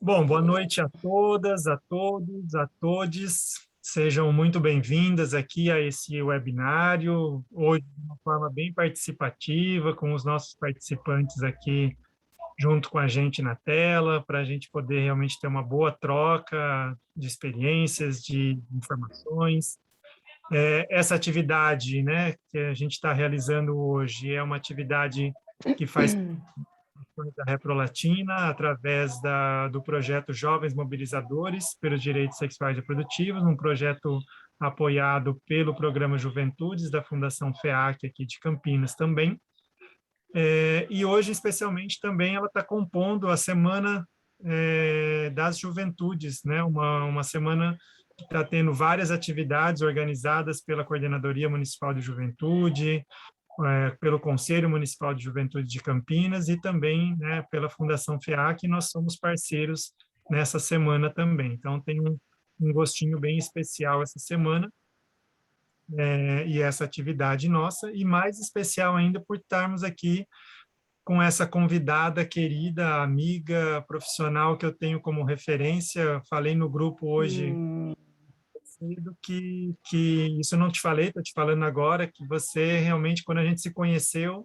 Bom, boa noite a todas, a todos, a todes. Sejam muito bem-vindas aqui a esse webinário, hoje de uma forma bem participativa, com os nossos participantes aqui junto com a gente na tela, para a gente poder realmente ter uma boa troca de experiências, de informações. Essa atividade, né, que a gente está realizando hoje é uma atividade que faz da Reprolatina, através do projeto Jovens Mobilizadores pelos Direitos Sexuais e Reprodutivos, um projeto apoiado pelo Programa Juventudes da Fundação FEAC aqui de Campinas também. E hoje, especialmente, também ela está compondo a Semana das Juventudes, né? Uma semana que está tendo várias atividades organizadas pela Coordenadoria Municipal de Juventude, pelo Conselho Municipal de Juventude de Campinas e também, né, pela Fundação FEAC, nós somos parceiros nessa semana também. Então, tem um gostinho bem especial essa semana, e essa atividade nossa, e mais especial ainda por estarmos aqui com essa convidada querida, amiga, profissional que eu tenho como referência. Falei no grupo hoje que isso eu não te falei, estou te falando agora, que você realmente, quando a gente se conheceu,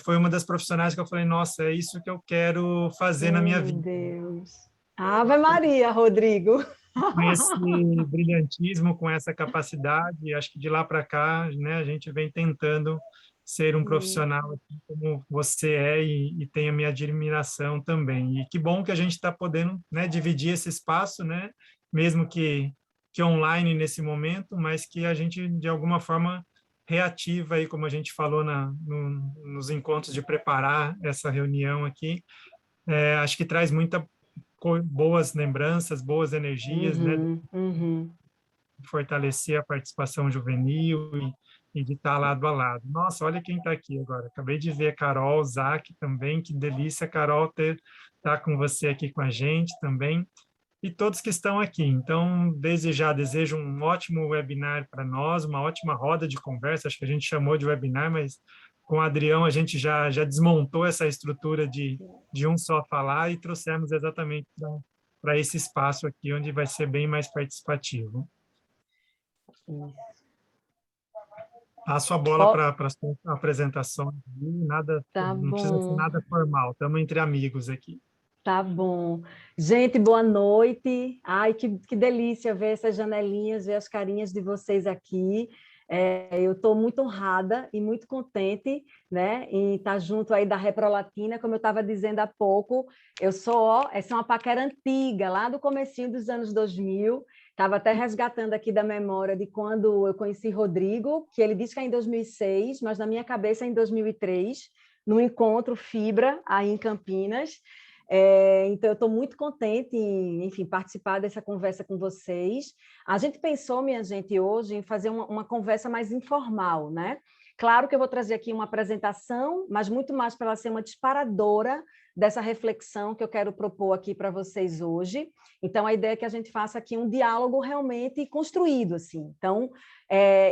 foi uma das profissionais que eu falei, nossa, é isso que eu quero fazer na minha Meu vida. Deus. Ave Maria, Rodrigo. Com esse brilhantismo, com essa capacidade, acho que de lá para cá, né, a gente vem tentando ser um profissional assim como você é e tem a minha admiração também. E que bom que a gente está podendo, né, dividir esse espaço, né, mesmo que online nesse momento, mas que a gente, de alguma forma, reativa aí, como a gente falou nos encontros de preparar essa reunião aqui, acho que traz muita boas lembranças, boas energias, né, Uhum. fortalecer a participação juvenil e de estar lado a lado. Nossa, olha quem está aqui agora. Acabei de ver a Carol, Zac também, que delícia, Carol, estar com você aqui com a gente também, e todos que estão aqui. Então, desde já, desejo um ótimo webinar para nós, uma ótima roda de conversa, acho que a gente chamou de webinar, mas com o Adrião a gente já desmontou essa estrutura de um só falar e trouxemos exatamente para esse espaço aqui, onde vai ser bem mais participativo. Isso. Passo a bola Ó, para a sua apresentação. Nada, tá não precisa ser bom, nada formal, estamos entre amigos aqui. tá bom. Gente, boa noite. Ai, que delícia ver essas janelinhas, ver as carinhas de vocês aqui. Eu estou muito honrada e muito contente, né, em estar junto aí da Reprolatina, como eu estava dizendo há pouco. Essa é uma paquera antiga, lá do comecinho dos anos 2000. Estava até resgatando aqui da memória de quando eu conheci Rodrigo, que ele disse que é em 2006, mas na minha cabeça é em 2003, no encontro Fibra, aí em Campinas. Então, eu estou muito contente em, enfim, participar dessa conversa com vocês. A gente pensou, minha gente, hoje em fazer uma conversa mais informal, né? Claro que eu vou trazer aqui uma apresentação, mas muito mais para ela ser uma disparadora dessa reflexão que eu quero propor aqui para vocês hoje. Então, a ideia é que a gente faça aqui um diálogo realmente construído, assim. Então,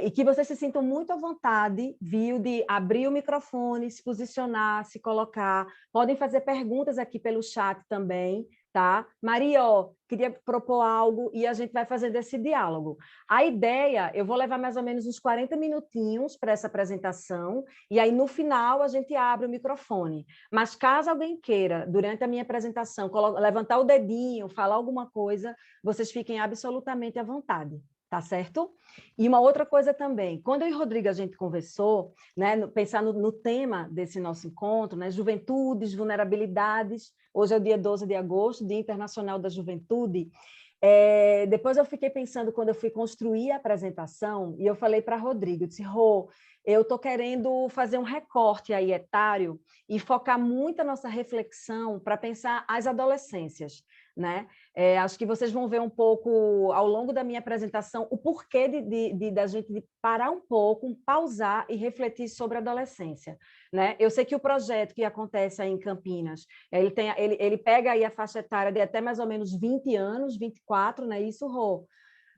e que vocês se sintam muito à vontade, viu, de abrir o microfone, se posicionar, se colocar. Podem fazer perguntas aqui pelo chat também, tá? Maria, ó, queria propor algo e a gente vai fazendo esse diálogo. A ideia, eu vou levar mais ou menos uns 40 minutinhos para essa apresentação e aí no final a gente abre o microfone. Mas caso alguém queira, durante a minha apresentação, levantar o dedinho, falar alguma coisa, vocês fiquem absolutamente à vontade. Tá certo? E uma outra coisa também, quando eu e Rodrigo a gente conversou, né, pensar no tema desse nosso encontro, né, juventudes, vulnerabilidades, hoje é o dia 12 de agosto, Dia Internacional da Juventude. Depois eu fiquei pensando, quando eu fui construir a apresentação, e eu falei para Rodrigo, eu disse, Rô, eu estou querendo fazer um recorte aí etário e focar muito a nossa reflexão para pensar as adolescências, né? Acho que vocês vão ver um pouco, ao longo da minha apresentação, o porquê da gente de parar um pouco, pausar e refletir sobre a adolescência, né? Eu sei que o projeto que acontece aí em Campinas, ele pega aí a faixa etária de até mais ou menos 20 anos, 24, né? Isso, Rô?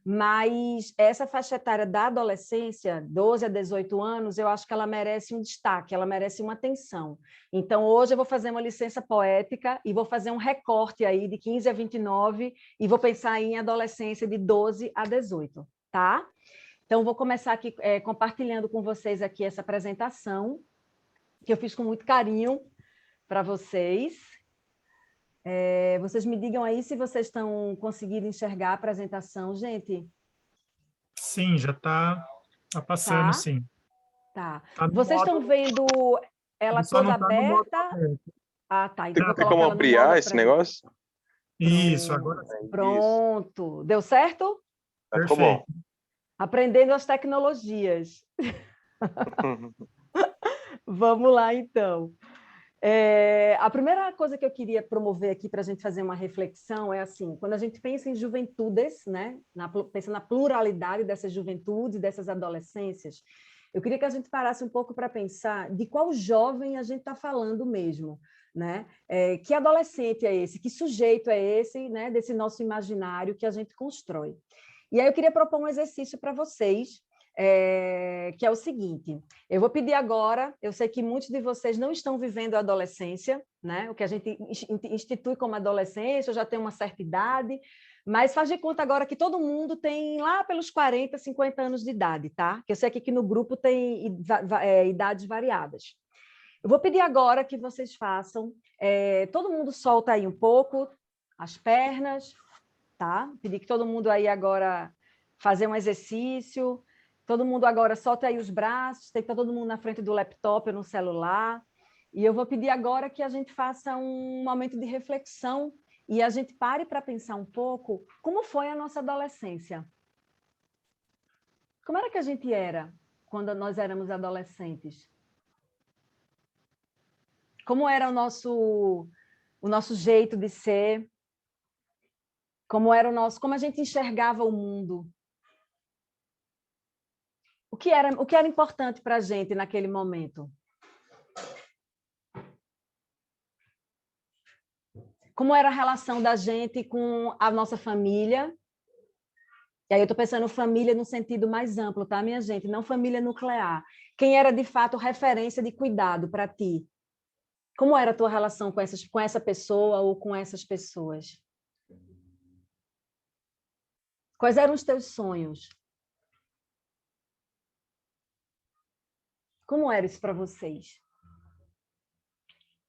mas essa faixa etária da adolescência, 12 a 18 anos, eu acho que ela merece um destaque, ela merece uma atenção. Então, hoje eu vou fazer uma licença poética e vou fazer um recorte aí de 15 a 29 e vou pensar em adolescência de 12 a 18, tá? Então, vou começar aqui compartilhando com vocês aqui essa apresentação, que eu fiz com muito carinho para vocês. Vocês me digam aí se vocês estão conseguindo enxergar a apresentação, gente. Sim, já está passando, Tá? sim. Tá. Tá no Vocês estão modo, vendo ela ele só não toda está no modo aberta? aberto. Ah, tá. Então, vou Tem colocar como ela no modo ampliar esse apresentação. negócio? Isso, agora sim. É isso. Pronto. Deu certo? Ficou Perfeito. bom. Aprendendo as tecnologias. Vamos lá, então. A primeira coisa que eu queria promover aqui para a gente fazer uma reflexão é assim, quando a gente pensa em juventudes, né, pensa na pluralidade dessas juventudes, dessas adolescências, eu queria que a gente parasse um pouco para pensar de qual jovem a gente está falando mesmo, né? Que adolescente é esse? Que sujeito é esse, né, desse nosso imaginário que a gente constrói? E aí eu queria propor um exercício para vocês, que é o seguinte: eu vou pedir agora, eu sei que muitos de vocês não estão vivendo a adolescência, né? O que a gente institui como adolescência, já tem uma certa idade, mas faz de conta agora que todo mundo tem lá pelos 40, 50 anos de idade, tá? Que eu sei que no grupo tem idades variadas. Eu vou pedir agora que vocês façam, todo mundo solta aí um pouco as pernas, tá? Pedir que todo mundo aí agora fazer um exercício. Todo mundo agora solta aí os braços, tem que estar todo mundo na frente do laptop ou no celular. E eu vou pedir agora que a gente faça um momento de reflexão e a gente pare para pensar um pouco como foi a nossa adolescência. Como era que a gente era quando nós éramos adolescentes? Como era o nosso jeito de ser? Como a gente enxergava o mundo? O que era importante para a gente naquele momento? Como era a relação da gente com a nossa família? E aí eu estou pensando família no sentido mais amplo, tá, minha gente? Não família nuclear. Quem era, de fato, referência de cuidado para ti? Como era a tua relação com essa pessoa ou com essas pessoas? Quais eram os teus sonhos? Como era isso para vocês?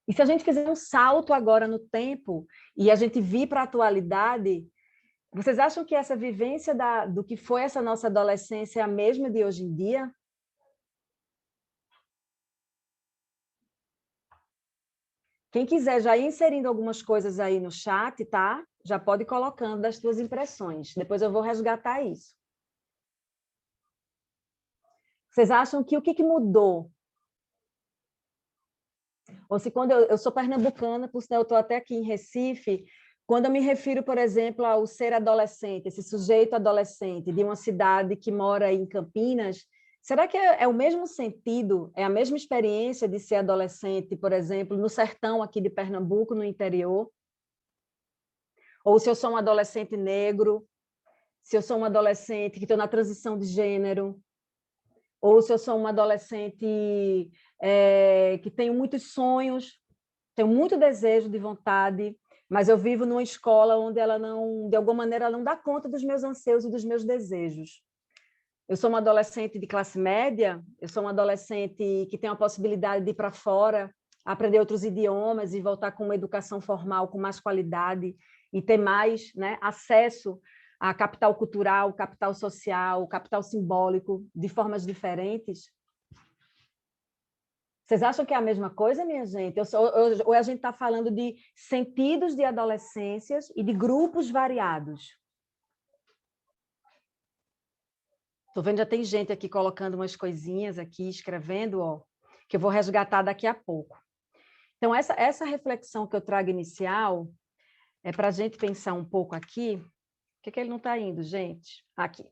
E se a gente fizer um salto agora no tempo e a gente vir para a atualidade, vocês acham que essa vivência do que foi essa nossa adolescência é a mesma de hoje em dia? Quem quiser já ir inserindo algumas coisas aí no chat, tá? Já pode ir colocando das suas impressões. Depois eu vou resgatar isso. Vocês acham que o que mudou? Ou se quando eu sou pernambucana, por sinal eu estou até aqui em Recife, quando eu me refiro, por exemplo, ao ser adolescente, esse sujeito adolescente de uma cidade que mora em Campinas, será que é o mesmo sentido, é a mesma experiência de ser adolescente, por exemplo, no sertão aqui de Pernambuco, no interior? Ou se eu sou um adolescente negro, se eu sou um adolescente que estou na transição de gênero, ou se eu sou uma adolescente que tenho muitos sonhos, tenho muito desejo de vontade, mas eu vivo numa escola onde ela não, de alguma maneira, ela não dá conta dos meus anseios e dos meus desejos. Eu sou uma adolescente de classe média, eu sou uma adolescente que tem a possibilidade de ir para fora, aprender outros idiomas e voltar com uma educação formal com mais qualidade e ter mais, né, acesso a capital cultural, capital social, capital simbólico, de formas diferentes. Vocês acham que é a mesma coisa, minha gente? Ou a gente está falando de sentidos de adolescências e de grupos variados? Estou vendo, já tem gente aqui colocando umas coisinhas aqui, escrevendo, ó, que eu vou resgatar daqui a pouco. Então, essa reflexão que eu trago inicial é para a gente pensar um pouco aqui. Por que ele não está indo, gente? Aqui.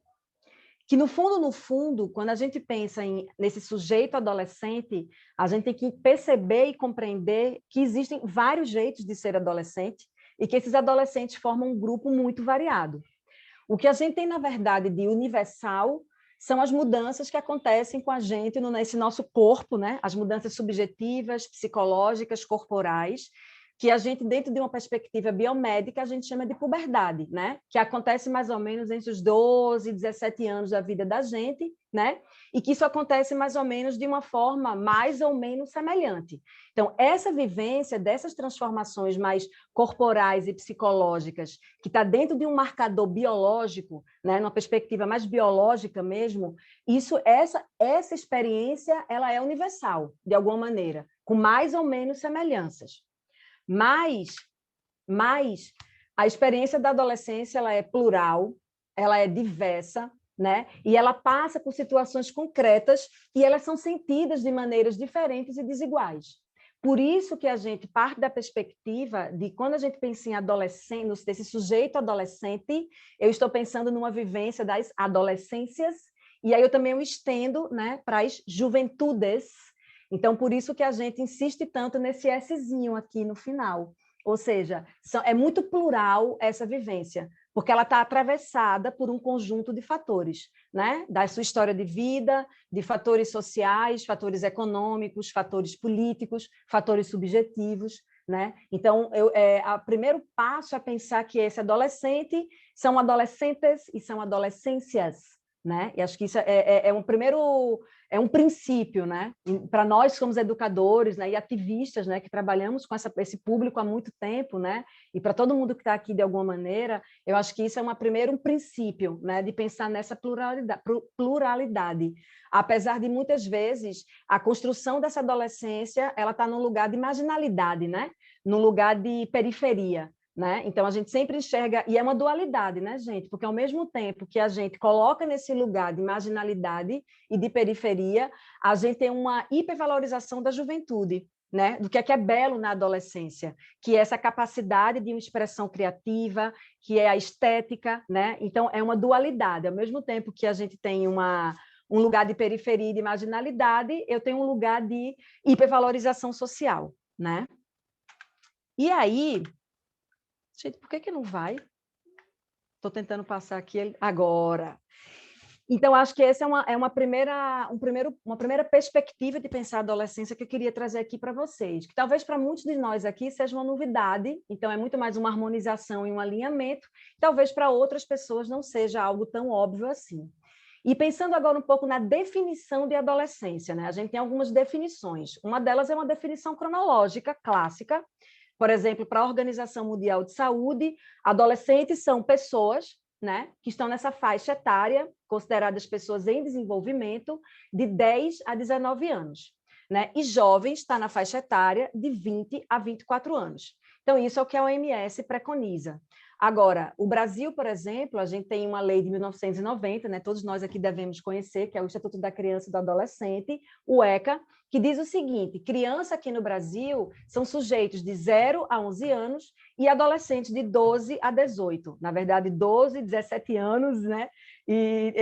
Que, no fundo, quando a gente pensa nesse sujeito adolescente, a gente tem que perceber e compreender que existem vários jeitos de ser adolescente e que esses adolescentes formam um grupo muito variado. O que a gente tem, na verdade, de universal são as mudanças que acontecem com a gente nesse nosso corpo, né? As mudanças subjetivas, psicológicas, corporais, que a gente, dentro de uma perspectiva biomédica, a gente chama de puberdade, né? Que acontece mais ou menos entre os 12 e 17 anos da vida da gente, né? E que isso acontece mais ou menos de uma forma mais ou menos semelhante. Então, essa vivência dessas transformações mais corporais e psicológicas, que está dentro de um marcador biológico, né? Numa perspectiva mais biológica mesmo, essa experiência ela é universal, de alguma maneira, com mais ou menos semelhanças. Mas a experiência da adolescência ela é plural, ela é diversa, né? E ela passa por situações concretas e elas são sentidas de maneiras diferentes e desiguais. Por isso que a gente parte da perspectiva de quando a gente pensa em adolescente, desse sujeito adolescente, eu estou pensando numa vivência das adolescências, e aí eu também estendo, né, para as juventudes. Então, por isso que a gente insiste tanto nesse Szinho aqui no final. Ou seja, é muito plural essa vivência, porque ela está atravessada por um conjunto de fatores, né? Da sua história de vida, de fatores sociais, fatores econômicos, fatores políticos, fatores subjetivos, né? Então, o primeiro passo é pensar que esse adolescente são adolescentes e são adolescências, né? E acho que isso é um princípio, né? Para nós que somos educadores, né, e ativistas, né, que trabalhamos com esse público há muito tempo, né, e para todo mundo que está aqui de alguma maneira, eu acho que isso é um princípio, né, de pensar nessa pluralidade. Apesar de muitas vezes a construção dessa adolescência ela está num lugar de marginalidade, né, num lugar de periferia. Né? Então, a gente sempre enxerga, e é uma dualidade, né, gente? Porque ao mesmo tempo que a gente coloca nesse lugar de marginalidade e de periferia, a gente tem uma hipervalorização da juventude, né? Do que é belo na adolescência, que é essa capacidade de uma expressão criativa, que é a estética, né? Então, é uma dualidade. Ao mesmo tempo que a gente tem um lugar de periferia e de marginalidade, eu tenho um lugar de hipervalorização social, né? E aí... Gente, por que não vai? Estou tentando passar aqui agora. Então, acho que essa é uma primeira perspectiva de pensar a adolescência que eu queria trazer aqui para vocês, que talvez para muitos de nós aqui seja uma novidade, então é muito mais uma harmonização e um alinhamento, talvez para outras pessoas não seja algo tão óbvio assim. E pensando agora um pouco na definição de adolescência, né? A gente tem algumas definições. Uma delas é uma definição cronológica, clássica. Por exemplo, para a Organização Mundial de Saúde, adolescentes são pessoas, né, que estão nessa faixa etária, consideradas pessoas em desenvolvimento, de 10 a 19 anos. Né? E jovens está na faixa etária de 20 a 24 anos. Então, isso é o que a OMS preconiza. Agora, o Brasil, por exemplo, a gente tem uma lei de 1990, né? Todos nós aqui devemos conhecer, que é o Estatuto da Criança e do Adolescente, o ECA, que diz o seguinte: criança aqui no Brasil são sujeitos de 0 a 11 anos e adolescentes de 12 a 18. Na verdade, 12, 17 anos, né? E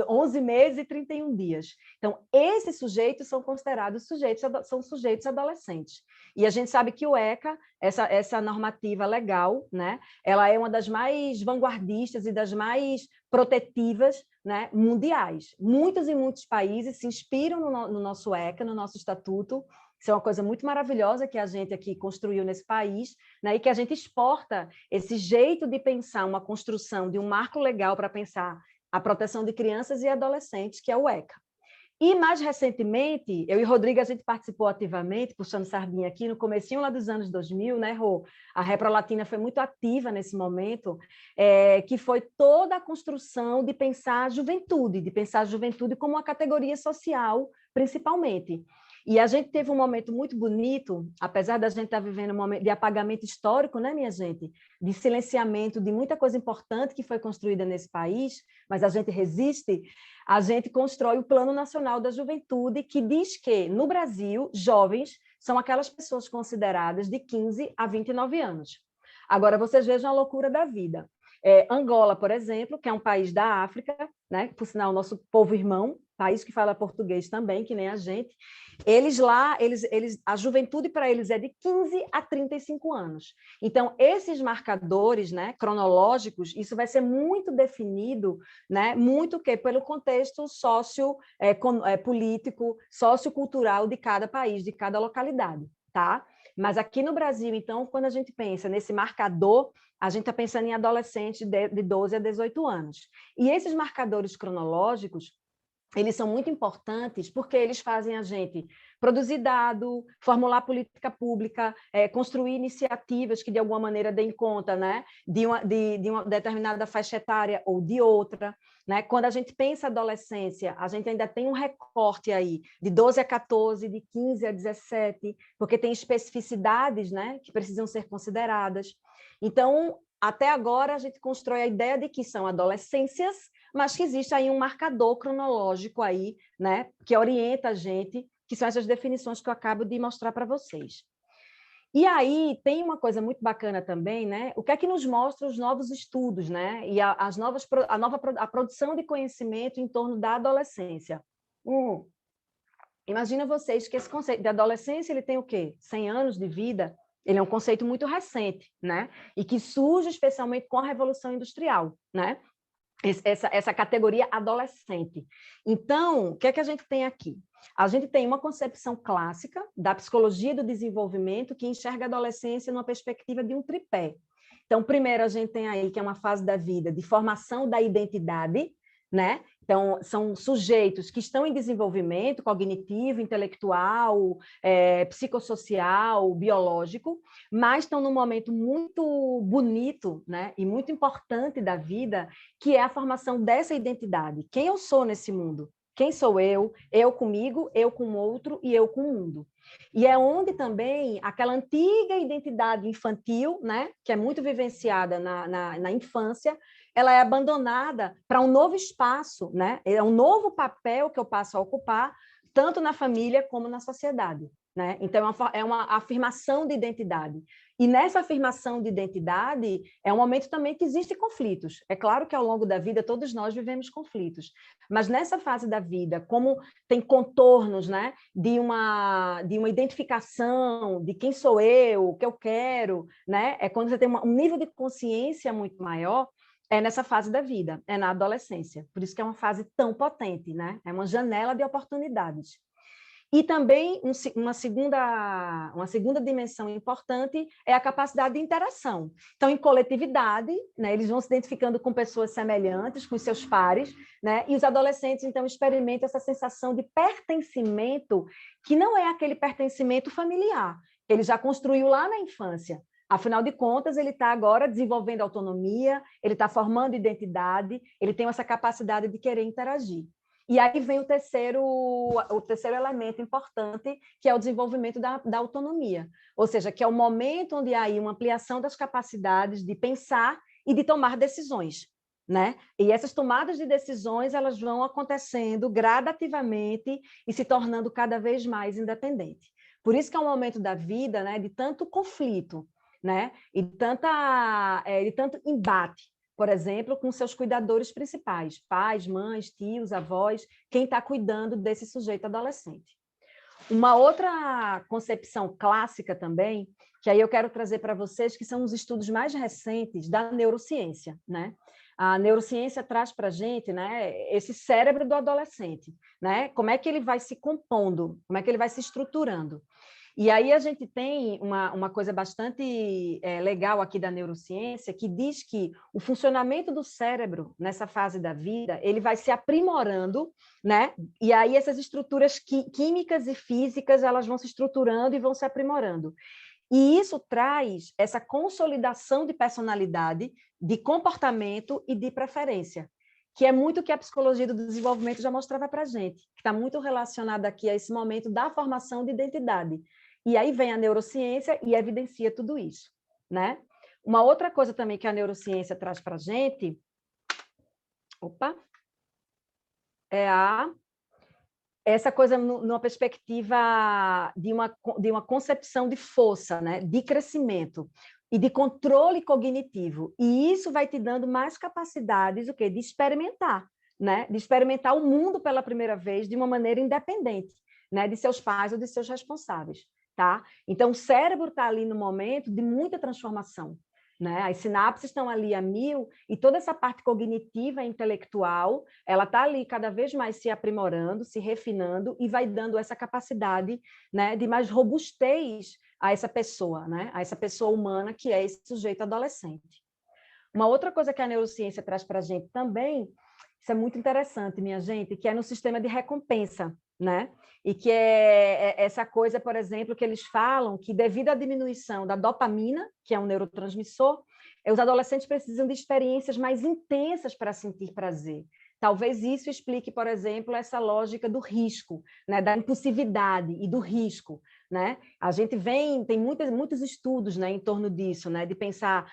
11 meses e 31 dias. Então, esses sujeitos são considerados sujeitos adolescentes. E a gente sabe que o ECA, essa normativa legal, né, ela é uma das mais vanguardistas e das mais protetivas, né, mundiais. Muitos e muitos países se inspiram no nosso ECA, no nosso estatuto. Isso é uma coisa muito maravilhosa que a gente aqui construiu nesse país, né, e que a gente exporta esse jeito de pensar uma construção de um marco legal para pensar a proteção de crianças e adolescentes, que é o ECA. E, mais recentemente, eu e Rodrigo, a gente participou ativamente, puxando sardinha aqui, no comecinho lá dos anos 2000, né, Rô? A Reprolatina foi muito ativa nesse momento, que foi toda a construção de pensar a juventude como uma categoria social, principalmente. E a gente teve um momento muito bonito, apesar da gente estar vivendo um momento de apagamento histórico, né, minha gente? De silenciamento de muita coisa importante que foi construída nesse país, mas a gente resiste. A gente constrói o Plano Nacional da Juventude, que diz que, no Brasil, jovens são aquelas pessoas consideradas de 15 a 29 anos. Agora, vocês vejam a loucura da vida. Angola, por exemplo, que é um país da África, né? Por sinal, nosso povo irmão, país que fala português também, que nem a gente, a juventude para eles é de 15 a 35 anos. Então, esses marcadores, né, cronológicos, isso vai ser muito definido, né, muito pelo contexto político, sociocultural de cada país, de cada localidade, tá? Mas aqui no Brasil, então, quando a gente pensa nesse marcador, a gente está pensando em adolescentes de 12 a 18 anos. E esses marcadores cronológicos, eles são muito importantes porque eles fazem a gente produzir dado, formular política pública, construir iniciativas que, de alguma maneira, deem conta, né, de uma determinada faixa etária ou de outra. Né? Quando a gente pensa adolescência, a gente ainda tem um recorte aí de 12 a 14, de 15 a 17, porque tem especificidades, né, que precisam ser consideradas. Então, até agora, a gente constrói a ideia de que são adolescências, mas que existe aí um marcador cronológico aí, né, que orienta a gente, que são essas definições que eu acabo de mostrar para vocês. E aí tem uma coisa muito bacana também, né? O que é que nos mostra os novos estudos, né? E a produção de conhecimento em torno da adolescência. Imagina vocês que esse conceito de adolescência, ele tem o quê? 100 anos de vida? Ele é um conceito muito recente, né? E que surge especialmente com a Revolução Industrial, né? Essa categoria adolescente. Então, o que é que a gente tem aqui? A gente tem uma concepção clássica da psicologia do desenvolvimento que enxerga a adolescência numa perspectiva de um tripé. Então, primeiro a gente tem aí que é uma fase da vida de formação da identidade, né? Então, são sujeitos que estão em desenvolvimento cognitivo, intelectual, psicossocial, biológico, mas estão num momento muito bonito, né, e muito importante da vida, que é a formação dessa identidade. Quem eu sou nesse mundo? Quem sou eu? Eu comigo, eu com o outro e eu com o mundo. E é onde também aquela antiga identidade infantil, né, que é muito vivenciada na infância, ela é abandonada para um novo espaço, né? É um novo papel que eu passo a ocupar, tanto na família como na sociedade. Né? Então, é uma afirmação de identidade. E nessa afirmação de identidade, é um momento também que existem conflitos. É claro que ao longo da vida todos nós vivemos conflitos, mas nessa fase da vida, como tem contornos, né, de uma identificação de quem sou eu, o que eu quero, né, é quando você tem um nível de consciência muito maior, é nessa fase da vida, é na adolescência. Por isso que é uma fase tão potente, né? É uma janela de oportunidades. E também uma segunda dimensão importante é a capacidade de interação. Então, em coletividade, né, eles vão se identificando com pessoas semelhantes, com seus pares, né, e os adolescentes, então, experimentam essa sensação de pertencimento, que não é aquele pertencimento familiar. Ele já construiu lá na infância. Afinal de contas, ele está agora desenvolvendo autonomia, ele está formando identidade, ele tem essa capacidade de querer interagir. E aí vem o terceiro elemento importante, que é o desenvolvimento da autonomia, ou seja, que é o momento onde há aí uma ampliação das capacidades de pensar e de tomar decisões. Né? E essas tomadas de decisões elas vão acontecendo gradativamente e se tornando cada vez mais independente. Por isso que é um momento da vida, né, de tanto conflito, né, e de tanto embate, por exemplo, com seus cuidadores principais, pais, mães, tios, avós, quem está cuidando desse sujeito adolescente. Uma outra concepção clássica também, que aí eu quero trazer para vocês, que são os estudos mais recentes da neurociência, né? A neurociência traz para a gente, né, esse cérebro do adolescente, né? Como é que ele vai se compondo, como é que ele vai se estruturando. E aí a gente tem uma coisa bastante legal aqui da neurociência, que diz que o funcionamento do cérebro nessa fase da vida, ele vai se aprimorando, né? E aí essas estruturas químicas e físicas, elas vão se estruturando e vão se aprimorando. E isso traz essa consolidação de personalidade, de comportamento e de preferência, que é muito o que a psicologia do desenvolvimento já mostrava para a gente, que está muito relacionado aqui a esse momento da formação de identidade. E aí vem a neurociência e evidencia tudo isso, né? Uma outra coisa também que a neurociência traz para a gente, é essa coisa numa perspectiva de uma concepção de força, né? De crescimento e de controle cognitivo. E isso vai te dando mais capacidades de experimentar. né, de experimentar o mundo pela primeira vez de uma maneira independente, né, de seus pais ou de seus responsáveis, tá? Então, o cérebro está ali no momento de muita transformação, né? As sinapses estão ali a mil e toda essa parte cognitiva e intelectual, ela está ali cada vez mais se aprimorando, se refinando e vai dando essa capacidade, né, de mais robustez a essa pessoa, né, a essa pessoa humana que é esse sujeito adolescente. Uma outra coisa que a neurociência traz para a gente também, isso é muito interessante, minha gente, que é no sistema de recompensa, né? E que é essa coisa, por exemplo, que eles falam que devido à diminuição da dopamina, que é um neurotransmissor, os adolescentes precisam de experiências mais intensas para sentir prazer. Talvez isso explique, por exemplo, essa lógica do risco, né, da impulsividade e do risco, né? A gente tem muitos estudos, né, em torno disso, né, de pensar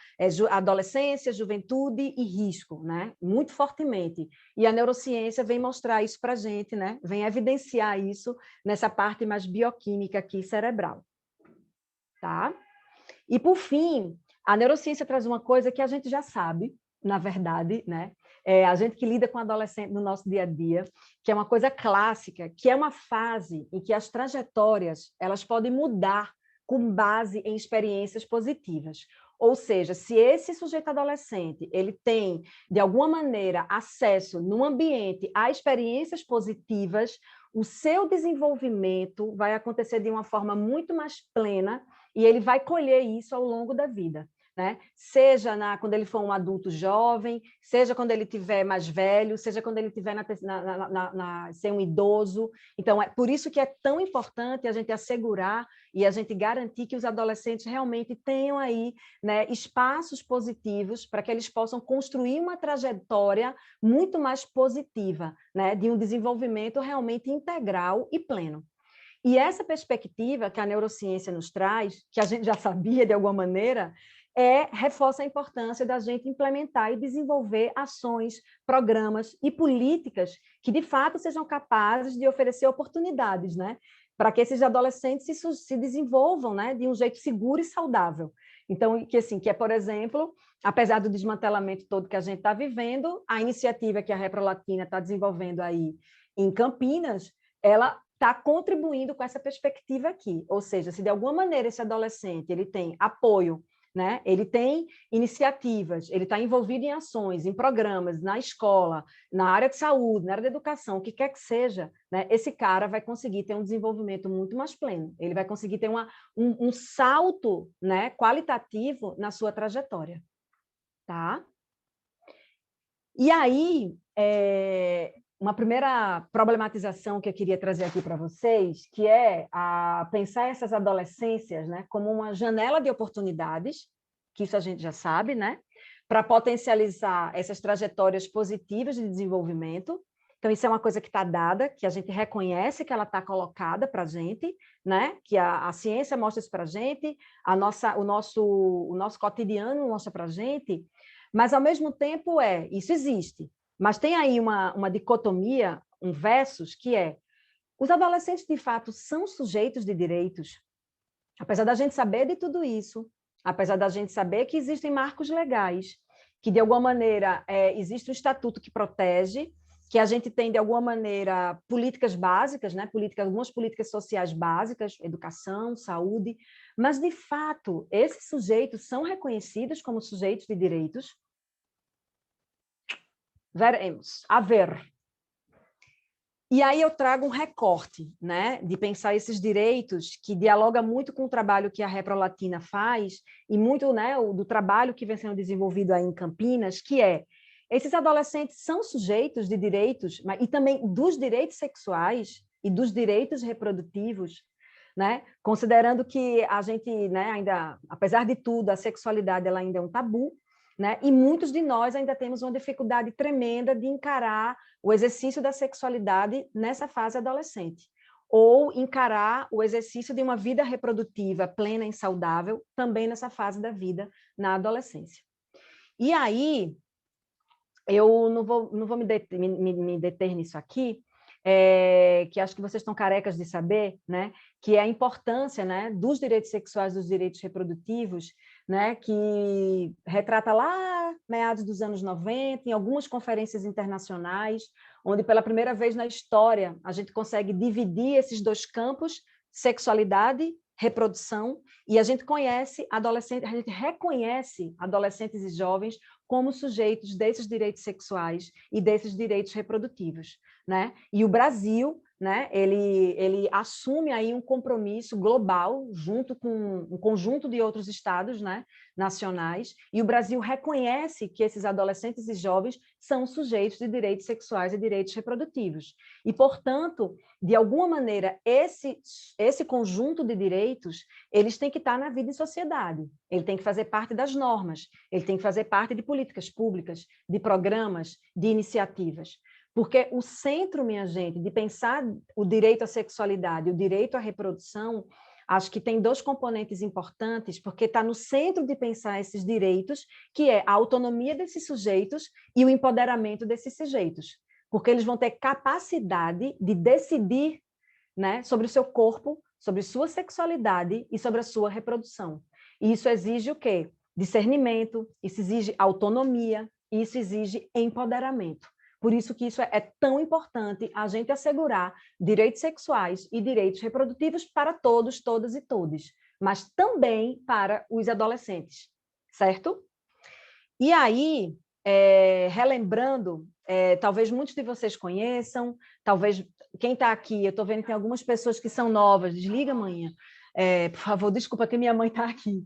adolescência, juventude e risco, né, muito fortemente. E a neurociência vem mostrar isso para a gente, né, vem evidenciar isso nessa parte mais bioquímica aqui cerebral. Tá? E, por fim, a neurociência traz uma coisa que a gente já sabe, na verdade, né? A gente que lida com adolescente no nosso dia a dia, que é uma coisa clássica, que é uma fase em que as trajetórias elas podem mudar com base em experiências positivas. Ou seja, se esse sujeito adolescente ele tem, de alguma maneira, acesso no ambiente a experiências positivas, o seu desenvolvimento vai acontecer de uma forma muito mais plena e ele vai colher isso ao longo da vida, né? Seja quando ele for um adulto jovem, seja quando ele tiver mais velho, seja quando ele tiver ser um idoso. Então, é por isso que é tão importante a gente assegurar e a gente garantir que os adolescentes realmente tenham aí, né, espaços positivos para que eles possam construir uma trajetória muito mais positiva, né, de um desenvolvimento realmente integral e pleno. E essa perspectiva que a neurociência nos traz, que a gente já sabia de alguma maneira, reforça a importância da gente implementar e desenvolver ações, programas e políticas que, de fato, sejam capazes de oferecer oportunidades, né, para que esses adolescentes se desenvolvam, né, de um jeito seguro e saudável. Então, que é, por exemplo, apesar do desmantelamento todo que a gente está vivendo, a iniciativa que a Reprolatina está desenvolvendo aí em Campinas, ela está contribuindo com essa perspectiva aqui. Ou seja, se de alguma maneira esse adolescente ele tem apoio, né? Ele tem iniciativas, ele está envolvido em ações, em programas, na escola, na área de saúde, na área de educação, o que quer que seja, né? Esse cara vai conseguir ter um desenvolvimento muito mais pleno, ele vai conseguir ter um salto, né, qualitativo na sua trajetória. Tá? E aí, uma primeira problematização que eu queria trazer aqui para vocês, que é a pensar essas adolescências, né, como uma janela de oportunidades, que isso a gente já sabe, né, para potencializar essas trajetórias positivas de desenvolvimento. Então, isso é uma coisa que está dada, que a gente reconhece que ela está colocada para a gente, né, que a ciência mostra isso para a gente, o nosso cotidiano mostra para a gente, mas, ao mesmo tempo, isso existe. Mas tem aí uma dicotomia, um versus, que os adolescentes, de fato, são sujeitos de direitos. Apesar da gente saber de tudo isso, apesar da gente saber que existem marcos legais, que, de alguma maneira, existe um estatuto que protege, que a gente tem, de alguma maneira, políticas básicas, né? Algumas políticas sociais básicas, educação, saúde, mas, de fato, esses sujeitos são reconhecidos como sujeitos de direitos? Veremos, a ver. E aí eu trago um recorte, né, de pensar esses direitos que dialoga muito com o trabalho que a Reprolatina faz e muito, né, do trabalho que vem sendo desenvolvido aí em Campinas, que esses adolescentes são sujeitos de direitos, e também dos direitos sexuais e dos direitos reprodutivos, né? Considerando que a gente, né, ainda, apesar de tudo, a sexualidade ela ainda é um tabu, né? E muitos de nós ainda temos uma dificuldade tremenda de encarar o exercício da sexualidade nessa fase adolescente, ou encarar o exercício de uma vida reprodutiva plena e saudável também nessa fase da vida, na adolescência. E aí, eu não vou me deter nisso aqui, que acho que vocês estão carecas de saber, né, que é a importância, né, dos direitos sexuais, dos direitos reprodutivos, né, que retrata lá meados dos anos 90, em algumas conferências internacionais, onde pela primeira vez na história a gente consegue dividir esses dois campos, sexualidade, reprodução, e a gente reconhece adolescentes e jovens como sujeitos desses direitos sexuais e desses direitos reprodutivos, né? E o Brasil, né, ele assume aí um compromisso global junto com um conjunto de outros estados, né, nacionais, e o Brasil reconhece que esses adolescentes e jovens são sujeitos de direitos sexuais e direitos reprodutivos. E, portanto, de alguma maneira, esse conjunto de direitos, eles têm que estar na vida em sociedade, ele tem que fazer parte das normas, ele tem que fazer parte de políticas públicas, de programas, de iniciativas. Porque o centro, minha gente, de pensar o direito à sexualidade, o direito à reprodução, acho que tem dois componentes importantes, porque está no centro de pensar esses direitos, que é a autonomia desses sujeitos e o empoderamento desses sujeitos. Porque eles vão ter capacidade de decidir, né, sobre o seu corpo, sobre sua sexualidade e sobre a sua reprodução. E isso exige o quê? Discernimento, isso exige autonomia, isso exige empoderamento. Por isso que isso é tão importante a gente assegurar direitos sexuais e direitos reprodutivos para todos, todas e todes, mas também para os adolescentes, certo? E aí, relembrando, talvez muitos de vocês conheçam, talvez quem está aqui, eu estou vendo que tem algumas pessoas que são novas, desliga amanhã. Por favor, desculpa que minha mãe está aqui.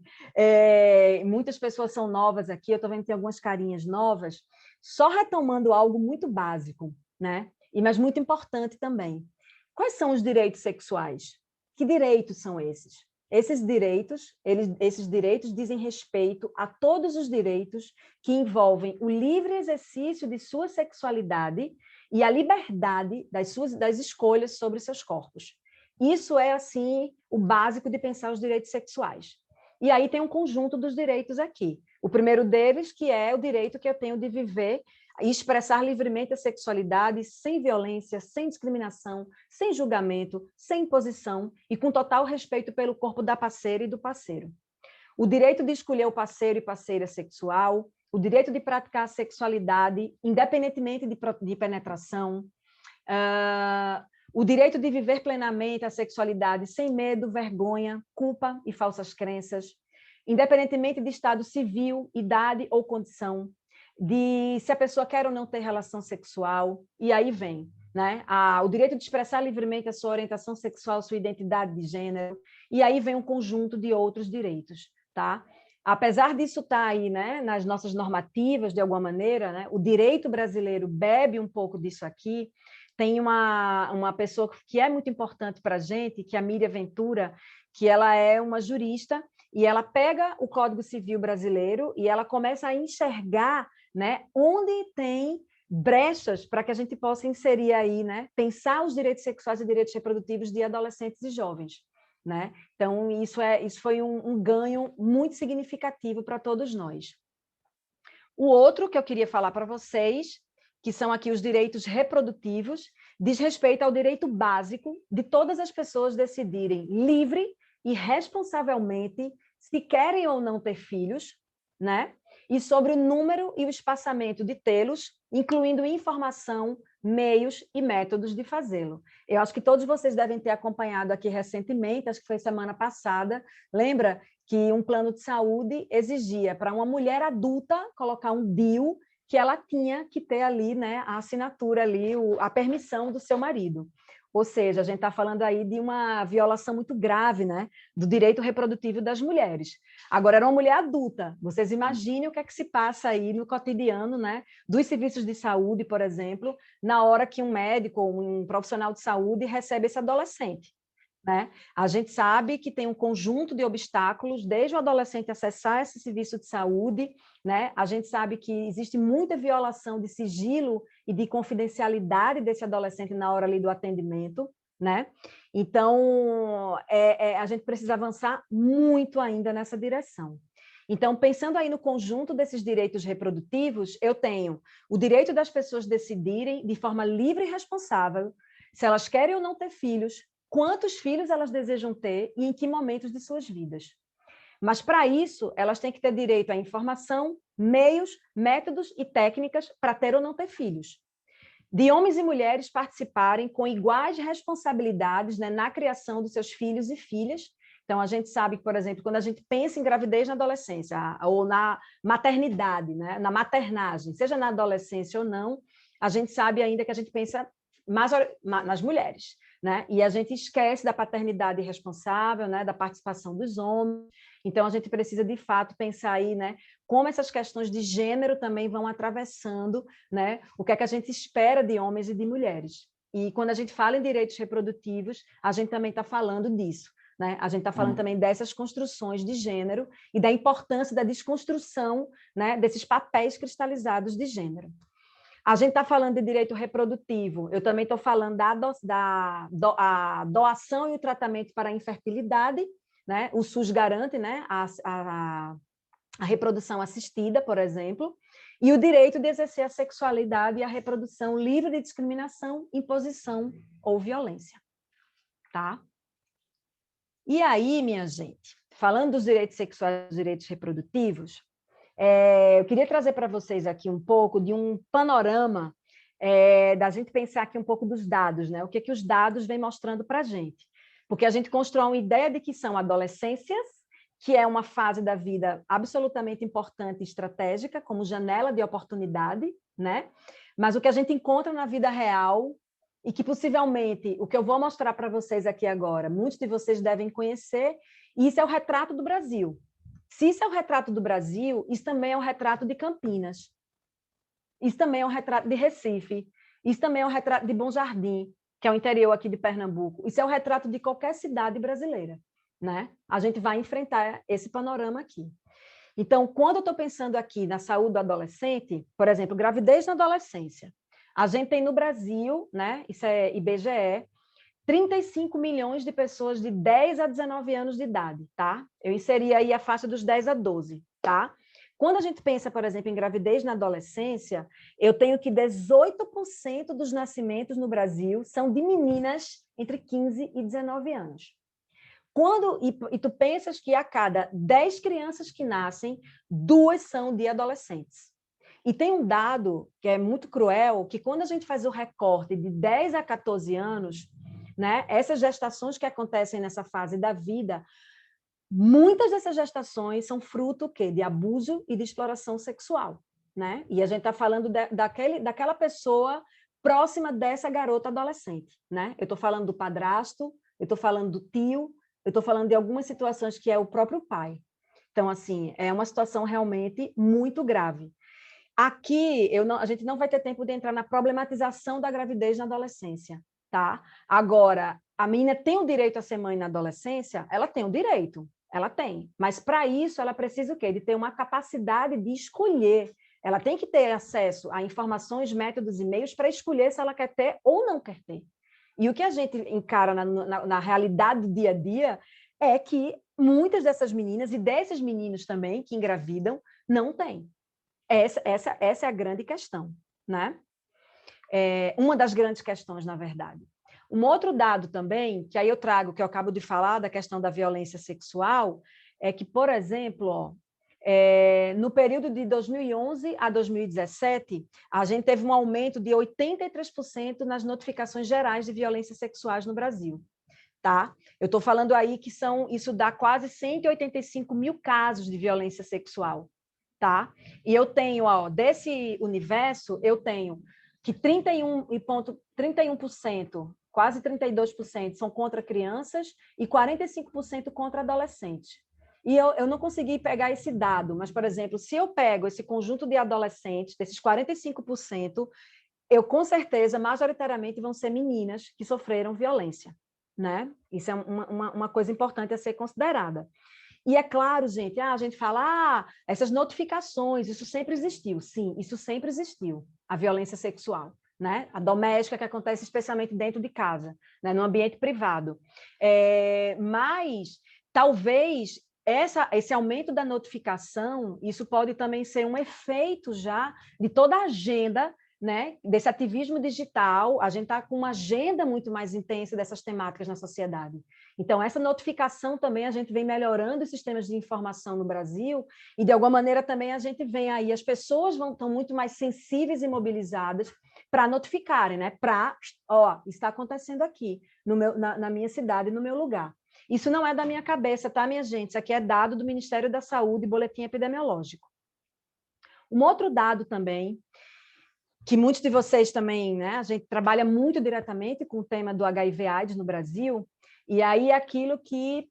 Muitas pessoas são novas aqui, eu estou vendo que tem algumas carinhas novas. Só retomando algo muito básico, né? Mas muito importante também. Quais são os direitos sexuais? Que direitos são esses? Esses direitos dizem respeito a todos os direitos que envolvem o livre exercício de sua sexualidade e a liberdade das escolhas sobre seus corpos. Isso é, assim, o básico de pensar os direitos sexuais. E aí tem um conjunto dos direitos aqui. O primeiro deles, que é o direito que eu tenho de viver e expressar livremente a sexualidade sem violência, sem discriminação, sem julgamento, sem imposição e com total respeito pelo corpo da parceira e do parceiro. O direito de escolher o parceiro e parceira sexual, o direito de praticar a sexualidade independentemente de penetração, o direito de viver plenamente a sexualidade sem medo, vergonha, culpa e falsas crenças, independentemente de estado civil, idade ou condição, de se a pessoa quer ou não ter relação sexual, e aí vem, né? O direito de expressar livremente a sua orientação sexual, sua identidade de gênero, e aí vem um conjunto de outros direitos, tá? Apesar disso estar aí, né, nas nossas normativas, de alguma maneira, né, o direito brasileiro bebe um pouco disso aqui. Tem uma pessoa que é muito importante para a gente, que é a Miriam Ventura, que ela é uma jurista, e ela pega o Código Civil brasileiro e ela começa a enxergar, né, onde tem brechas para que a gente possa inserir aí, né, pensar os direitos sexuais e direitos reprodutivos de adolescentes e jovens, né? Então, isso foi um ganho muito significativo para todos nós. O outro que eu queria falar para vocês, que são aqui os direitos reprodutivos, diz respeito ao direito básico de todas as pessoas decidirem livre e responsavelmente se querem ou não ter filhos, né? E sobre o número e o espaçamento de tê-los, incluindo informação, meios e métodos de fazê-lo. Eu acho que todos vocês devem ter acompanhado aqui recentemente, acho que foi semana passada, lembra que um plano de saúde exigia para uma mulher adulta colocar um DIU que ela tinha que ter ali, né, a assinatura ali, a permissão do seu marido. Ou seja, a gente está falando aí de uma violação muito grave, né, do direito reprodutivo das mulheres. Agora, era uma mulher adulta. Vocês imaginem o que é que se passa aí no cotidiano, né, dos serviços de saúde, por exemplo, na hora que um médico ou um profissional de saúde recebe esse adolescente, né? A gente sabe que tem um conjunto de obstáculos, desde o adolescente acessar esse serviço de saúde, né? A gente sabe que existe muita violação de sigilo e de confidencialidade desse adolescente na hora ali do atendimento, né? Então, a gente precisa avançar muito ainda nessa direção. Então, pensando aí no conjunto desses direitos reprodutivos, eu tenho o direito das pessoas decidirem de forma livre e responsável se elas querem ou não ter filhos, quantos filhos elas desejam ter e em que momentos de suas vidas. Mas, para isso, elas têm que ter direito à informação, meios, métodos e técnicas para ter ou não ter filhos. De homens e mulheres participarem com iguais responsabilidades, né, na criação dos seus filhos e filhas. Então, a gente sabe que, por exemplo, quando a gente pensa em gravidez na adolescência, ou na maternidade, né, na maternagem, seja na adolescência ou não, a gente sabe ainda que a gente pensa nas mulheres, né? E a gente esquece da paternidade responsável, né, da participação dos homens. Então, a gente precisa, de fato, pensar aí, né, como essas questões de gênero também vão atravessando, né, o que é que a gente espera de homens e de mulheres. E quando a gente fala em direitos reprodutivos, a gente também está falando disso. Né? A gente está falando também dessas construções de gênero e da importância da desconstrução, né, desses papéis cristalizados de gênero. A gente está falando de direito reprodutivo, eu também estou falando da doação e o tratamento para a infertilidade, né? O SUS garante, né, a reprodução assistida, por exemplo, e o direito de exercer a sexualidade e a reprodução livre de discriminação, imposição ou violência. Tá? E aí, minha gente, falando dos direitos sexuais e dos direitos reprodutivos, eu queria trazer para vocês aqui um pouco de um panorama da gente pensar aqui um pouco dos dados, né? O que os dados vêm mostrando para a gente. Porque a gente constrói uma ideia de que são adolescências, que é uma fase da vida absolutamente importante e estratégica, como janela de oportunidade, né? Mas o que a gente encontra na vida real e que possivelmente, o que eu vou mostrar para vocês aqui agora, muitos de vocês devem conhecer, e isso é o retrato do Brasil. Se isso é o retrato do Brasil, isso também é o retrato de Campinas. Isso também é um retrato de Recife. Isso também é um retrato de Bom Jardim, que é o interior aqui de Pernambuco. Isso é o retrato de qualquer cidade brasileira, né? A gente vai enfrentar esse panorama aqui. Então, quando eu estou pensando aqui na saúde do adolescente, por exemplo, gravidez na adolescência, a gente tem no Brasil, né, isso é IBGE, 35 milhões de pessoas de 10 a 19 anos de idade, tá? Eu inseri aí a faixa dos 10 a 12, tá? Quando a gente pensa, por exemplo, em gravidez na adolescência, eu tenho que 18% dos nascimentos no Brasil são de meninas entre 15 e 19 anos. E tu pensas que a cada 10 crianças que nascem, 2 são de adolescentes. E tem um dado que é muito cruel, que quando a gente faz o recorte de 10 a 14 anos, né, essas gestações que acontecem nessa fase da vida, muitas dessas gestações são fruto o quê? De abuso e de exploração sexual. Né? E a gente está falando daquela pessoa próxima dessa garota adolescente. Né? Eu estou falando do padrasto, eu estou falando do tio, eu estou falando de algumas situações que é o próprio pai. Então, assim, é uma situação realmente muito grave. Aqui, a gente não vai ter tempo de entrar na problematização da gravidez na adolescência, tá? Agora, a menina tem o direito a ser mãe na adolescência? Ela tem o direito, ela tem. Mas, para isso, ela precisa o quê? De ter uma capacidade de escolher. Ela tem que ter acesso a informações, métodos e meios para escolher se ela quer ter ou não quer ter. E o que a gente encara na realidade do dia a dia é que muitas dessas meninas, e desses meninos também, que engravidam, não têm. Essa é a grande questão, né? Uma das grandes questões, na verdade. Um outro dado também, que aí eu trago, que eu acabo de falar, da questão da violência sexual, é que, por exemplo, no período de 2011 a 2017, a gente teve um aumento de 83% nas notificações gerais de violências sexuais no Brasil. Tá? Eu estou falando aí que isso dá quase 185 mil casos de violência sexual. Tá? E eu tenho, desse universo, eu tenho que 31%, quase 32% são contra crianças e 45% contra adolescentes. E eu não consegui pegar esse dado, mas, por exemplo, se eu pego esse conjunto de adolescentes, desses 45%, eu com certeza, majoritariamente, vão ser meninas que sofreram violência. Né? Isso é uma coisa importante a ser considerada. E é claro, gente, a gente fala, essas notificações, isso sempre existiu. Sim, isso sempre existiu, a violência sexual, né? A doméstica que acontece especialmente dentro de casa, né? No ambiente privado. Mas, talvez, esse aumento da notificação, isso pode também ser um efeito já de toda a agenda, né, desse ativismo digital. A gente está com uma agenda muito mais intensa dessas temáticas na sociedade. Então, essa notificação também a gente vem melhorando os sistemas de informação no Brasil e, de alguma maneira, também a gente vem aí, as pessoas estão muito mais sensíveis e mobilizadas para notificarem, né? Está acontecendo aqui, na minha cidade, no meu lugar. Isso não é da minha cabeça, tá, minha gente? Isso aqui é dado do Ministério da Saúde, boletim epidemiológico. Um outro dado também, que muitos de vocês também, né? A gente trabalha muito diretamente com o tema do HIV/AIDS no Brasil, e aí aquilo que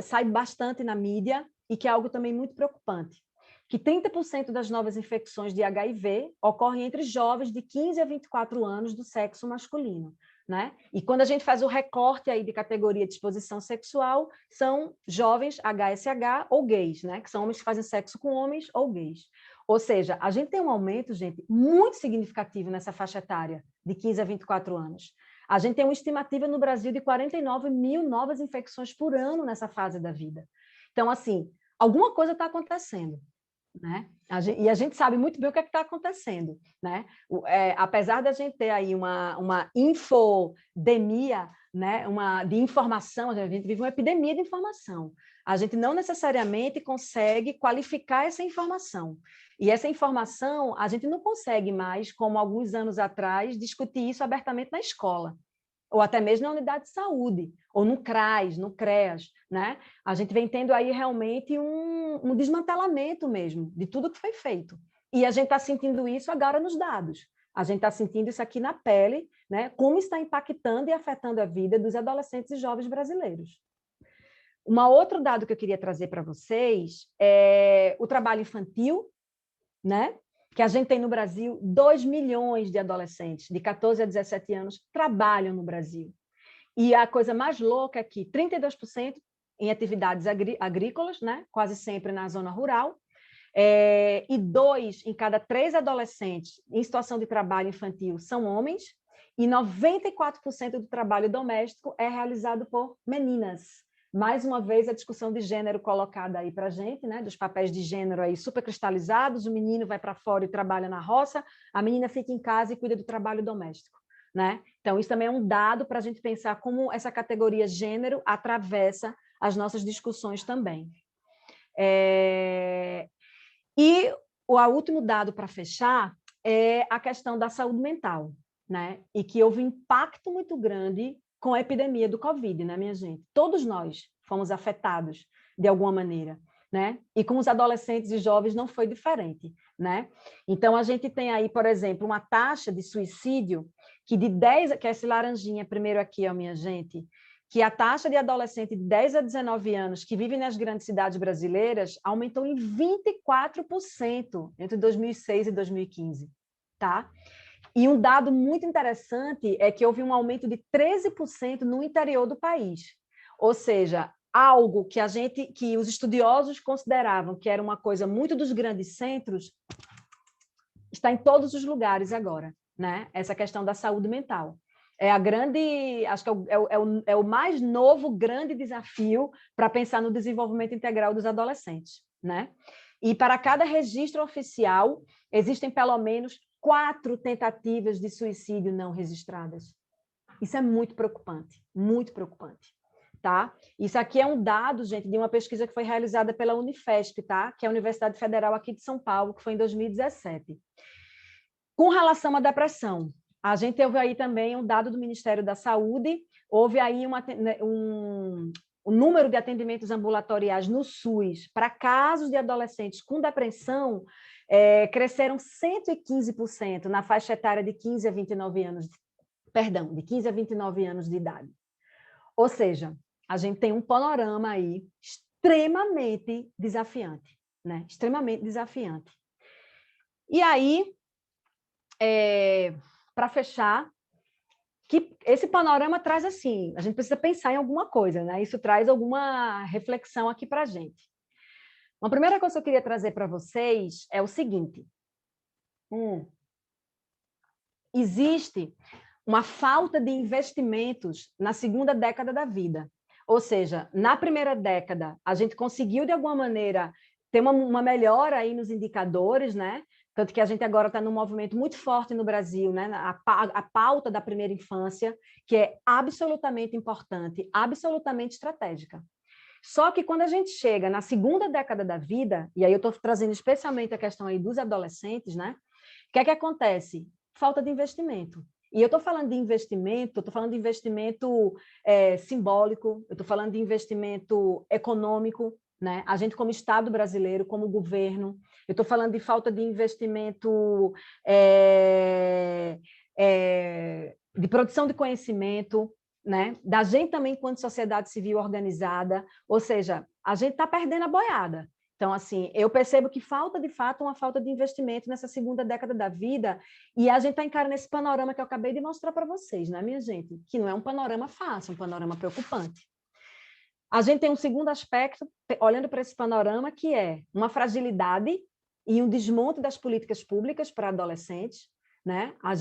sai bastante na mídia e que é algo também muito preocupante, que 30% das novas infecções de HIV ocorrem entre jovens de 15 a 24 anos do sexo masculino, né? E quando a gente faz o recorte aí de categoria de exposição sexual, são jovens HSH ou gays, né? Que são homens que fazem sexo com homens ou gays. Ou seja, a gente tem um aumento, gente, muito significativo nessa faixa etária, de 15 a 24 anos. A gente tem uma estimativa no Brasil de 49 mil novas infecções por ano nessa fase da vida. Então, assim, alguma coisa está acontecendo, né? E a gente sabe muito bem o que está acontecendo, né? Apesar da gente ter aí uma infodemia, né? De informação, a gente vive uma epidemia de informação. A gente não necessariamente consegue qualificar essa informação. E essa informação, a gente não consegue mais, como alguns anos atrás, discutir isso abertamente na escola, ou até mesmo na unidade de saúde, ou no CRAS, no CREAS, né? A gente vem tendo aí realmente um desmantelamento mesmo de tudo que foi feito. E a gente está sentindo isso agora nos dados. A gente está sentindo isso aqui na pele, né? Como está impactando e afetando a vida dos adolescentes e jovens brasileiros. Um outro dado que eu queria trazer para vocês é o trabalho infantil, né? Que a gente tem no Brasil 2 milhões de adolescentes de 14 a 17 anos trabalham no Brasil. E a coisa mais louca é que 32% em atividades agrícolas, né? Quase sempre na zona rural, e 2 em cada 3 adolescentes em situação de trabalho infantil são homens, e 94% do trabalho doméstico é realizado por meninas. Mais uma vez, a discussão de gênero colocada aí para a gente, né? Dos papéis de gênero aí supercristalizados, o menino vai para fora e trabalha na roça, a menina fica em casa e cuida do trabalho doméstico, né? Então, isso também é um dado para a gente pensar como essa categoria gênero atravessa as nossas discussões também. E o último dado para fechar é a questão da saúde mental, né? E que houve um impacto muito grande com a epidemia do Covid, né, minha gente? Todos nós fomos afetados de alguma maneira, né? E com os adolescentes e jovens não foi diferente, né? Então, a gente tem aí, por exemplo, uma taxa de suicídio que de 10, que é esse laranjinha primeiro aqui, ó, minha gente, que a taxa de adolescente de 10 a 19 anos que vivem nas grandes cidades brasileiras aumentou em 24% entre 2006 e 2015, tá? E um dado muito interessante é que houve um aumento de 13% no interior do país. Ou seja, algo que os estudiosos consideravam que era uma coisa muito dos grandes centros, está em todos os lugares agora, né? Essa questão da saúde mental. Acho que é o mais novo grande desafio para pensar no desenvolvimento integral dos adolescentes, né? E para cada registro oficial, existem pelo menos 4 tentativas de suicídio não registradas. Isso é muito preocupante, tá? Isso aqui é um dado, gente, de uma pesquisa que foi realizada pela Unifesp, tá? Que é a Universidade Federal aqui de São Paulo, que foi em 2017. Com relação à depressão, a gente teve aí também um dado do Ministério da Saúde, houve aí o número de atendimentos ambulatoriais no SUS para casos de adolescentes com depressão cresceram 115% na faixa etária de 15 a 29 anos, de 15 a 29 anos de idade. Ou seja, a gente tem um panorama aí extremamente desafiante, né? Extremamente desafiante. E aí, para fechar, que esse panorama traz assim, a gente precisa pensar em alguma coisa, né? Isso traz alguma reflexão aqui para a gente. Uma primeira coisa que eu queria trazer para vocês é o seguinte: existe uma falta de investimentos na segunda década da vida. Ou seja, na primeira década, a gente conseguiu, de alguma maneira, ter uma melhora aí nos indicadores, né? Tanto que a gente agora está num movimento muito forte no Brasil, né? A pauta da primeira infância, que é absolutamente importante, absolutamente estratégica. Só que quando a gente chega na segunda década da vida, e aí eu estou trazendo especialmente a questão aí dos adolescentes, né? O que é que acontece? Falta de investimento. E eu estou falando de investimento, estou falando de investimento simbólico, eu estou falando de investimento econômico, né? A gente como Estado brasileiro, como governo, eu estou falando de falta de investimento de produção de conhecimento, né? Da gente também enquanto sociedade civil organizada, ou seja, a gente está perdendo a boiada. Então, assim, eu percebo que falta, de fato, uma falta de investimento nessa segunda década da vida, e a gente está encarando esse panorama que eu acabei de mostrar para vocês, né, minha gente? Que não é um panorama fácil, é um panorama preocupante. A gente tem um segundo aspecto, olhando para esse panorama, que é uma fragilidade e um desmonte das políticas públicas para adolescentes, né? A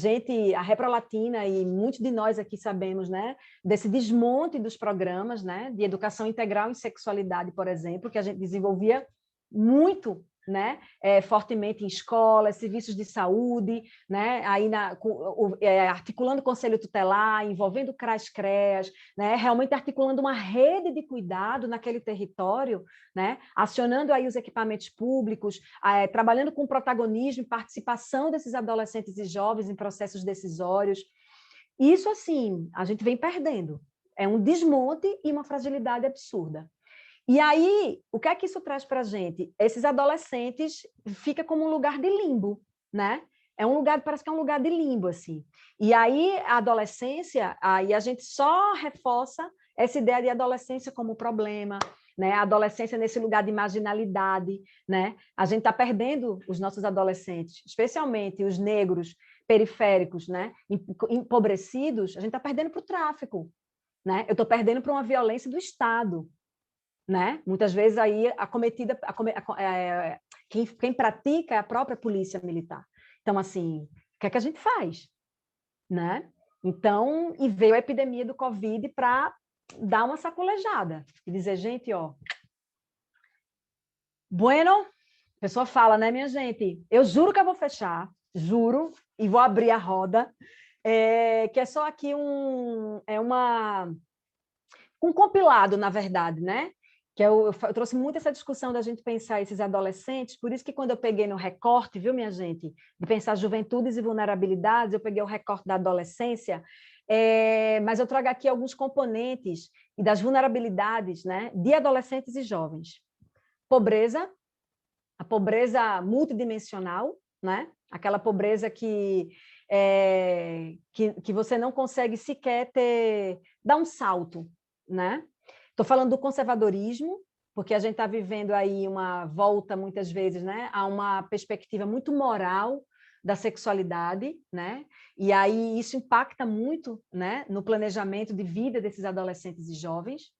Reprolatina e muitos de nós aqui sabemos, né, desse desmonte dos programas, né, de educação integral em sexualidade, por exemplo, que a gente desenvolvia muito, né, fortemente em escolas, serviços de saúde, né, aí articulando o conselho tutelar, envolvendo CRAS-CREAS, né, realmente articulando uma rede de cuidado naquele território, né, acionando aí os equipamentos públicos, trabalhando com protagonismo e participação desses adolescentes e jovens em processos decisórios. Isso, assim, a gente vem perdendo. É um desmonte e uma fragilidade absurda. E aí, o que é que isso traz para a gente? Esses adolescentes ficam como um lugar de limbo, né? Parece que é um lugar de limbo, assim. E aí, a adolescência, aí a gente só reforça essa ideia de adolescência como problema, né? A adolescência nesse lugar de marginalidade, né? A gente está perdendo os nossos adolescentes, especialmente os negros periféricos, né? Empobrecidos, a gente está perdendo para o tráfico, né? Eu estou perdendo para uma violência do Estado, né? Muitas vezes aí quem pratica é a própria polícia militar. Então, assim, o que é que a gente faz? Né? Então, e veio a epidemia do Covid para dar uma sacolejada e dizer, gente, ó, bueno, a pessoa fala, né, minha gente? Eu juro que eu vou fechar, juro, e vou abrir a roda, que é só aqui um compilado, na verdade, né? Que eu trouxe muito essa discussão da gente pensar esses adolescentes, por isso que quando eu peguei no recorte, viu, minha gente, de pensar juventudes e vulnerabilidades, eu peguei o recorte da adolescência, mas eu trago aqui alguns componentes e das vulnerabilidades, né, de adolescentes e jovens. Pobreza, a pobreza multidimensional, né? Aquela pobreza que você não consegue sequer dar um salto, né? Estou falando do conservadorismo, porque a gente está vivendo aí uma volta, muitas vezes, né, a uma perspectiva muito moral da sexualidade, né? E aí isso impacta muito, né, no planejamento de vida desses adolescentes e jovens.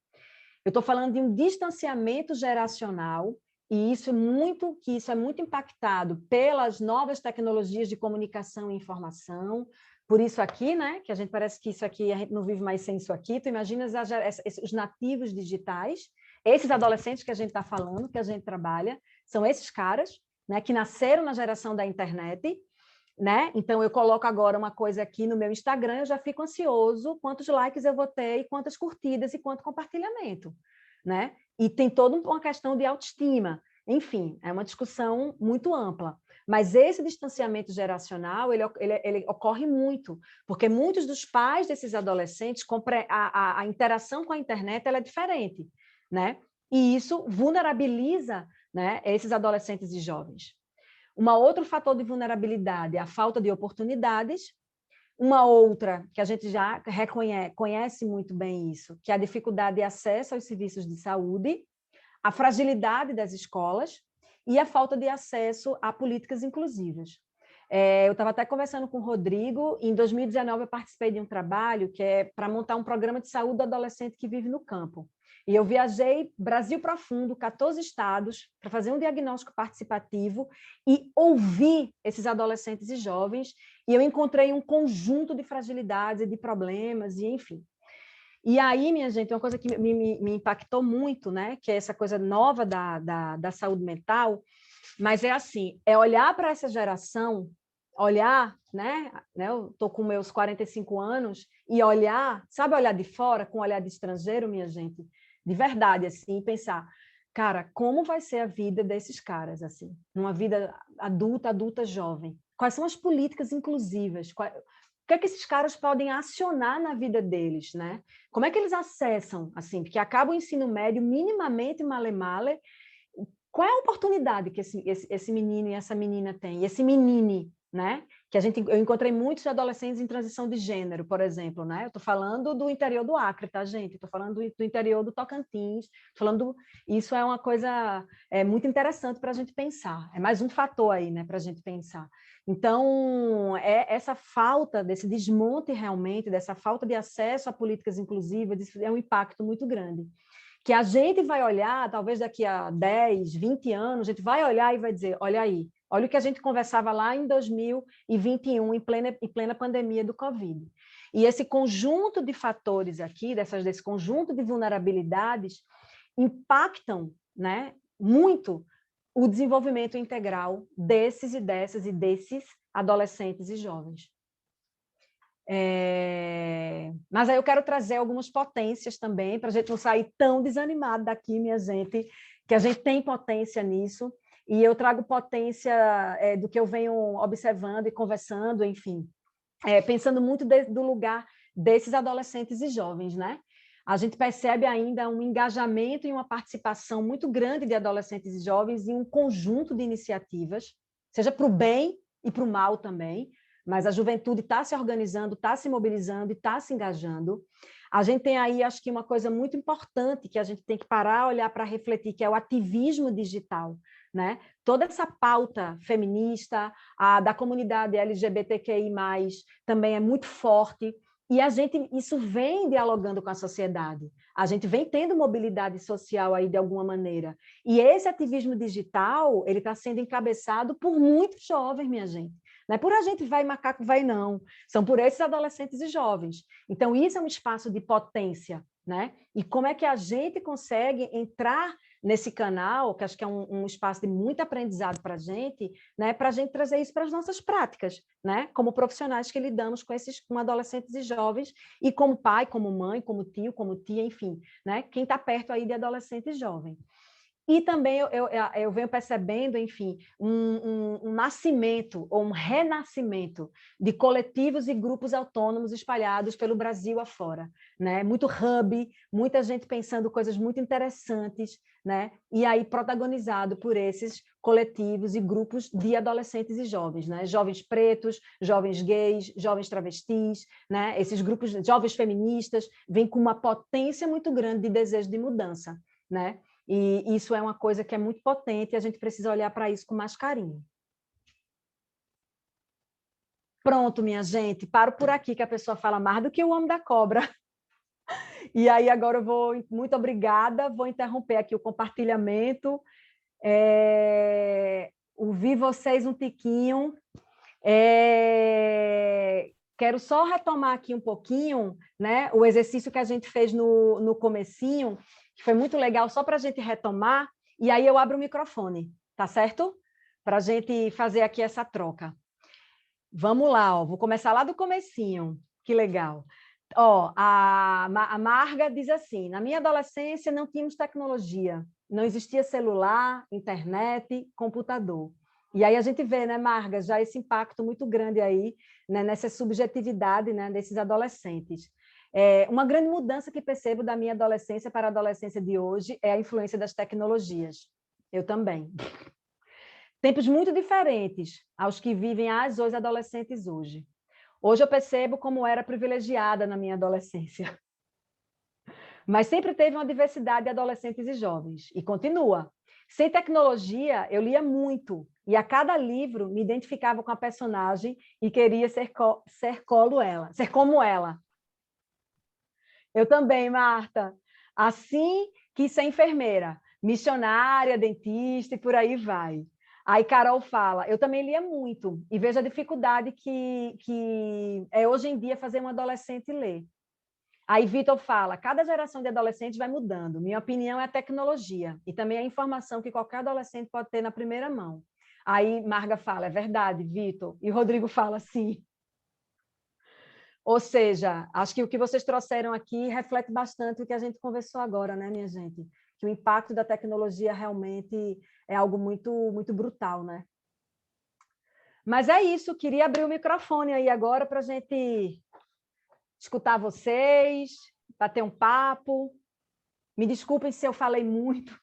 Eu estou falando de um distanciamento geracional, e isso é muito impactado pelas novas tecnologias de comunicação e informação. Por isso aqui, né, que a gente parece que isso aqui, a gente não vive mais sem isso aqui. Tu imaginas os nativos digitais, esses adolescentes que a gente está falando, que a gente trabalha, são esses caras, né, que nasceram na geração da internet, né? Então, eu coloco agora uma coisa aqui no meu Instagram, eu já fico ansioso quantos likes eu vou ter, e quantas curtidas, e quanto compartilhamento, né? E tem toda uma questão de autoestima. Enfim, é uma discussão muito ampla. Mas esse distanciamento geracional, ele ocorre muito, porque muitos dos pais desses adolescentes, a interação com a internet ela é diferente, né? E isso vulnerabiliza, né, esses adolescentes e jovens. Outro fator de vulnerabilidade é a falta de oportunidades. Uma outra, que a gente já conhece muito bem isso, que é a dificuldade de acesso aos serviços de saúde, a fragilidade das escolas e a falta de acesso a políticas inclusivas. Eu estava até conversando com o Rodrigo, e em 2019 eu participei de um trabalho que é para montar um programa de saúde do adolescente que vive no campo. E eu viajei Brasil profundo, 14 estados, para fazer um diagnóstico participativo e ouvir esses adolescentes e jovens, e eu encontrei um conjunto de fragilidades e de problemas, e enfim. E aí, minha gente, uma coisa que me impactou muito, né, que é essa coisa nova da saúde mental, mas é assim, é olhar para essa geração, olhar, né? Eu estou com meus 45 anos, e olhar, sabe, olhar de fora, com olhar de estrangeiro, minha gente, de verdade, assim, e pensar, cara, como vai ser a vida desses caras, assim, numa vida adulta jovem? Quais são as políticas inclusivas? O que é que esses caras podem acionar na vida deles, né? Como é que eles acessam, assim, porque acaba o ensino médio minimamente male-male. Qual é a oportunidade que esse menino e essa menina têm? E esse menine, né? Que eu encontrei muitos adolescentes em transição de gênero, por exemplo, né? Eu estou falando do interior do Acre, tá, gente? Estou falando do interior do Tocantins, isso é uma coisa muito interessante para a gente pensar. É mais um fator aí, né, para a gente pensar. Então, essa falta desse desmonte realmente, dessa falta de acesso a políticas inclusivas, é um impacto muito grande. Que a gente vai olhar, talvez daqui a 10, 20 anos, a gente vai olhar e vai dizer, olha aí, olha o que a gente conversava lá em 2021, em plena pandemia do Covid. E esse conjunto de fatores aqui, desse conjunto de vulnerabilidades, impactam, né, muito o desenvolvimento integral desses e dessas e desses adolescentes e jovens. Mas aí eu quero trazer algumas potências também, para a gente não sair tão desanimado daqui, minha gente, que a gente tem potência nisso, e eu trago potência do que eu venho observando e conversando, enfim, pensando muito do lugar desses adolescentes e jovens, né? A gente percebe ainda um engajamento e uma participação muito grande de adolescentes e jovens em um conjunto de iniciativas, seja para o bem e para o mal também, mas a juventude está se organizando, está se mobilizando e está se engajando. A gente tem aí, acho que uma coisa muito importante que a gente tem que parar, olhar para refletir, que é o ativismo digital, né? Toda essa pauta feminista, da comunidade LGBTQI+, também é muito forte, e isso vem dialogando com a sociedade. A gente vem tendo mobilidade social aí de alguma maneira. E esse ativismo digital, ele está sendo encabeçado por muitos jovens, minha gente. Não é por a gente vai, macaco vai, não. São por esses adolescentes e jovens. Então, isso é um espaço de potência, né? E como é que a gente consegue entrar nesse canal, que acho que é um espaço de muito aprendizado para a gente, né? Para a gente trazer isso para as nossas práticas, né? Como profissionais que lidamos com adolescentes e jovens, e como pai, como mãe, como tio, como tia, enfim, né? Quem está perto aí de adolescente e jovem. E também eu venho percebendo, enfim, um nascimento ou um renascimento de coletivos e grupos autônomos espalhados pelo Brasil afora, né? Muito hub, muita gente pensando coisas muito interessantes, né? E aí protagonizado por esses coletivos e grupos de adolescentes e jovens, né? Jovens pretos, jovens gays, jovens travestis, né? Esses grupos, jovens feministas, vêm com uma potência muito grande de desejo de mudança, né? E isso é uma coisa que é muito potente e a gente precisa olhar para isso com mais carinho. Pronto, minha gente, paro por aqui, que a pessoa fala mais do que o homem da cobra. E aí agora eu vou, muito obrigada, vou interromper aqui o compartilhamento, ouvir vocês um tiquinho. Quero só retomar aqui um pouquinho, né, o exercício que a gente fez no comecinho, que foi muito legal, só para a gente retomar, e aí eu abro o microfone, tá certo? Para a gente fazer aqui essa troca. Vamos lá, ó, vou começar lá do comecinho, que legal. Ó, a Marga diz assim, na minha adolescência não tínhamos tecnologia, não existia celular, internet, computador. E aí a gente vê, né, Marga, já esse impacto muito grande aí, né, nessa subjetividade, né, desses adolescentes. Uma grande mudança que percebo da minha adolescência para a adolescência de hoje é a influência das tecnologias. Eu também. Tempos muito diferentes aos que vivem os adolescentes hoje. Hoje eu percebo como era privilegiada na minha adolescência. Mas sempre teve uma diversidade de adolescentes e jovens, e continua. Sem tecnologia, eu lia muito, e a cada livro me identificava com a personagem e queria ser como ela. Eu também, Marta. Assim quis ser enfermeira, missionária, dentista e por aí vai. Aí Carol fala, eu também lia muito e vejo a dificuldade que é hoje em dia fazer um adolescente ler. Aí Vitor fala, cada geração de adolescentes vai mudando. Minha opinião é a tecnologia e também a informação que qualquer adolescente pode ter na primeira mão. Aí Marga fala, é verdade, Vitor. E Rodrigo fala, sim. Ou seja, acho que o que vocês trouxeram aqui reflete bastante o que a gente conversou agora, né, minha gente? Que o impacto da tecnologia realmente é algo muito, muito brutal, né? Mas é isso, queria abrir o microfone aí agora para a gente escutar vocês, bater um papo. Me desculpem se eu falei muito.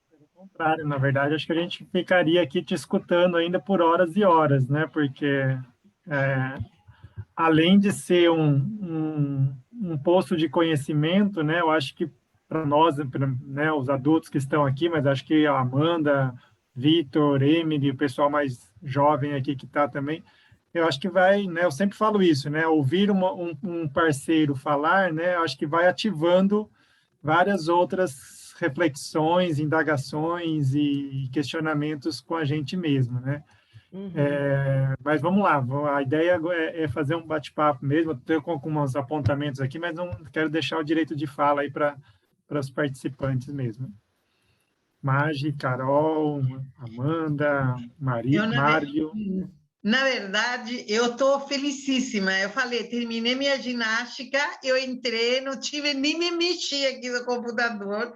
Pelo contrário, na verdade, acho que a gente ficaria aqui te escutando ainda por horas e horas, né? Porque além de ser um poço de conhecimento, né? Eu acho que para nós, né, os adultos que estão aqui, mas acho que a Amanda, Vitor, Emily, o pessoal mais jovem aqui que está também, eu acho que vai, né? Eu sempre falo isso, né? Ouvir um parceiro falar, né? Eu acho que vai ativando várias outras reflexões, indagações e questionamentos com a gente mesmo, né? Uhum. Mas vamos lá, a ideia é fazer um bate-papo mesmo. Estou com alguns apontamentos aqui, mas não quero deixar o direito de fala aí para os participantes mesmo. Magi, Carol, Amanda, Eu, Mário. na verdade, eu estou felicíssima. Eu falei, terminei minha ginástica, eu entrei, não tive nem me mexer aqui no computador.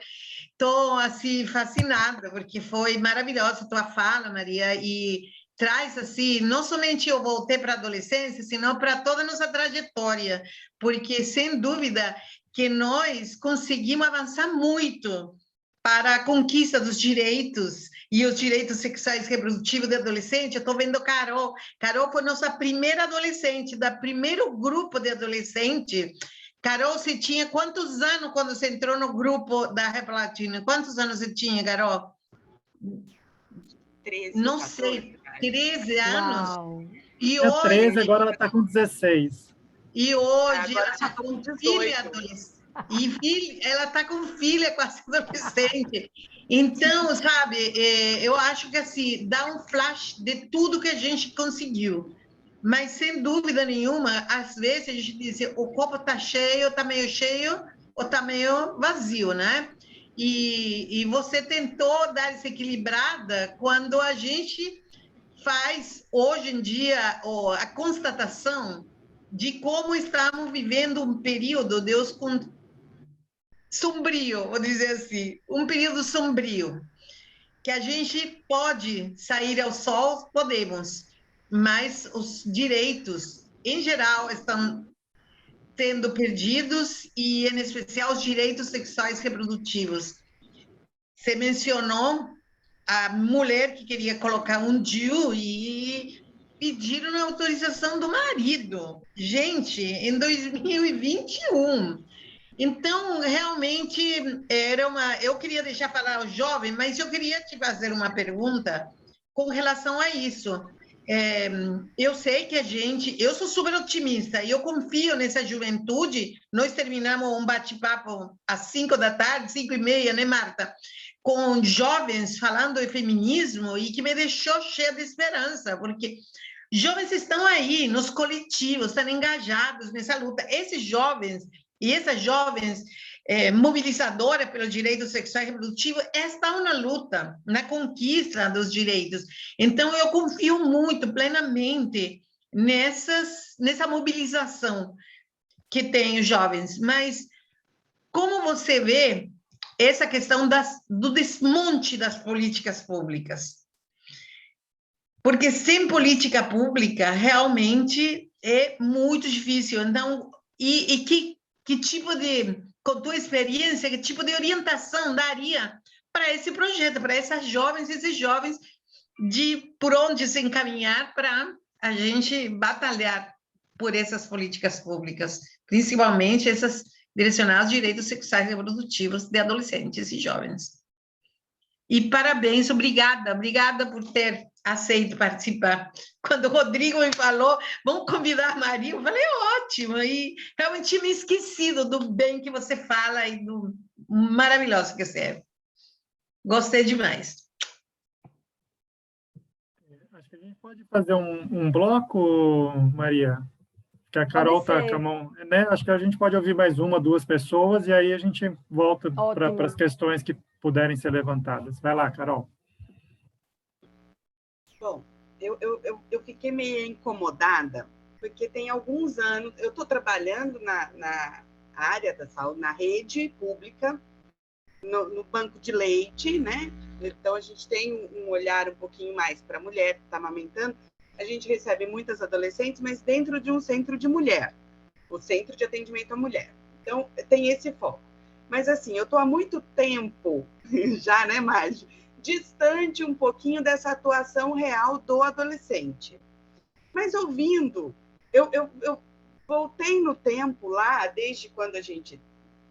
Estou, assim, fascinada, porque foi maravilhosa a tua fala, Maria, e traz, assim, não somente eu voltei para a adolescência, senão para toda a nossa trajetória, porque, sem dúvida, que nós conseguimos avançar muito para a conquista dos direitos e os direitos sexuais reprodutivos do adolescente. Eu estou vendo Carol. Carol foi nossa primeira adolescente, da primeiro grupo de adolescente. Carol, você tinha quantos anos quando você entrou no grupo da Rap Latina? Quantos anos você tinha, Carol? 13, não 14, sei, 13 anos. Uau. E É 13, hoje, agora ela está com 16. agora ela já está estou com com 18. filha adolescente. Ela está com filha quase adolescente. Então, sabe, eu acho que assim, dá um flash de tudo que a gente conseguiu. Mas, sem dúvida nenhuma, às vezes a gente diz, o copo está cheio, está meio cheio, ou está meio vazio, né? E você tentou dar essa equilibrada quando a gente faz, hoje em dia, a constatação de como estamos vivendo um período, Deus, sombrio, vou dizer assim, um período sombrio, que a gente pode sair ao sol, podemos, mas os direitos, em geral, estão sendo perdidos e, em especial, os direitos sexuais reprodutivos. Você mencionou a mulher que queria colocar um DIU e pediram a autorização do marido. Gente, em 2021. Então, realmente, era uma. Eu queria deixar falar o jovem, mas eu queria te fazer uma pergunta com relação a isso. Eu sei que eu sou super otimista e eu confio nessa juventude. Nós terminamos um bate-papo às 5 da tarde, 5:30, né, Marta? Com jovens falando de feminismo e que me deixou cheia de esperança, porque jovens estão aí nos coletivos, estão engajados nessa luta. Esses jovens e essas jovens mobilizadoras pelo direito sexual e reprodutivo estão na luta, na conquista dos direitos. Então, eu confio muito, plenamente, nessa mobilização que tem os jovens. Mas como você vê essa questão do desmonte das políticas públicas? Porque sem política pública, realmente é muito difícil. Então, que tipo de, com tua experiência, que tipo de orientação daria para esse projeto, para essas jovens, esses jovens, de por onde se encaminhar para a gente batalhar por essas políticas públicas, principalmente essas direcionadas aos direitos sexuais e reprodutivos de adolescentes e jovens? E parabéns, obrigada por ter aceito participar. Quando o Rodrigo me falou, vamos convidar a Maria, eu falei, ótimo, e realmente tinha me esquecido do bem que você fala e do maravilhoso que você é. Gostei demais. Acho que a gente pode fazer um bloco, Maria. que a Carol Pode está ser. com a mão, né? Acho que a gente pode ouvir mais uma, duas pessoas, e aí a gente volta para as questões que puderem ser levantadas. Vai lá, Carol. Bom, eu fiquei meio incomodada, porque tem alguns anos, eu estou trabalhando na área da saúde, na rede pública, no banco de leite, né? Então, a gente tem um olhar um pouquinho mais para a mulher que está amamentando. A gente recebe muitas adolescentes, mas dentro de um centro de mulher, o Centro de Atendimento à Mulher. Então, tem esse foco. Mas, assim, eu estou há muito tempo, já, né, Magi, distante um pouquinho dessa atuação real do adolescente. Mas ouvindo, eu voltei no tempo lá, desde quando a gente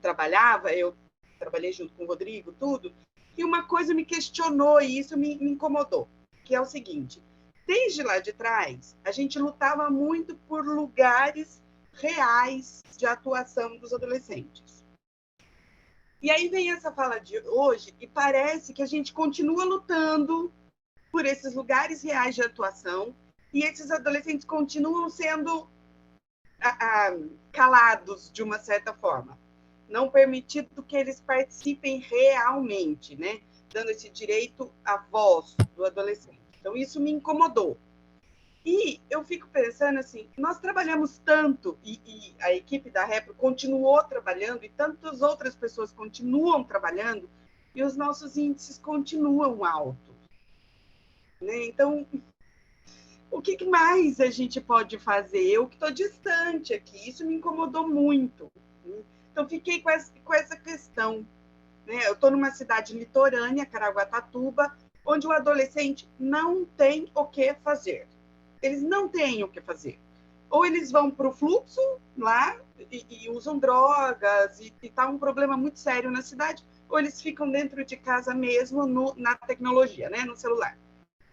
trabalhava, eu trabalhei junto com o Rodrigo, tudo, e uma coisa me questionou e isso me incomodou, que é o seguinte: desde lá de trás, a gente lutava muito por lugares reais de atuação dos adolescentes. E aí vem essa fala de hoje e parece que a gente continua lutando por esses lugares reais de atuação e esses adolescentes continuam sendo calados de uma certa forma, não permitido que eles participem realmente, né? Dando esse direito à voz do adolescente. Então, isso me incomodou. E eu fico pensando assim, nós trabalhamos tanto, e a equipe da Repro continuou trabalhando, e tantas outras pessoas continuam trabalhando, e os nossos índices continuam altos. Né? Então, o que mais a gente pode fazer? Eu que estou distante aqui, isso me incomodou muito. Né? Então, fiquei com essa questão. Né? Eu estou numa cidade litorânea, Caraguatatuba, onde o adolescente não tem o que fazer. Eles não têm o que fazer. Ou eles vão para o fluxo lá e usam drogas, e está um problema muito sério na cidade, ou eles ficam dentro de casa mesmo na tecnologia, né? No celular.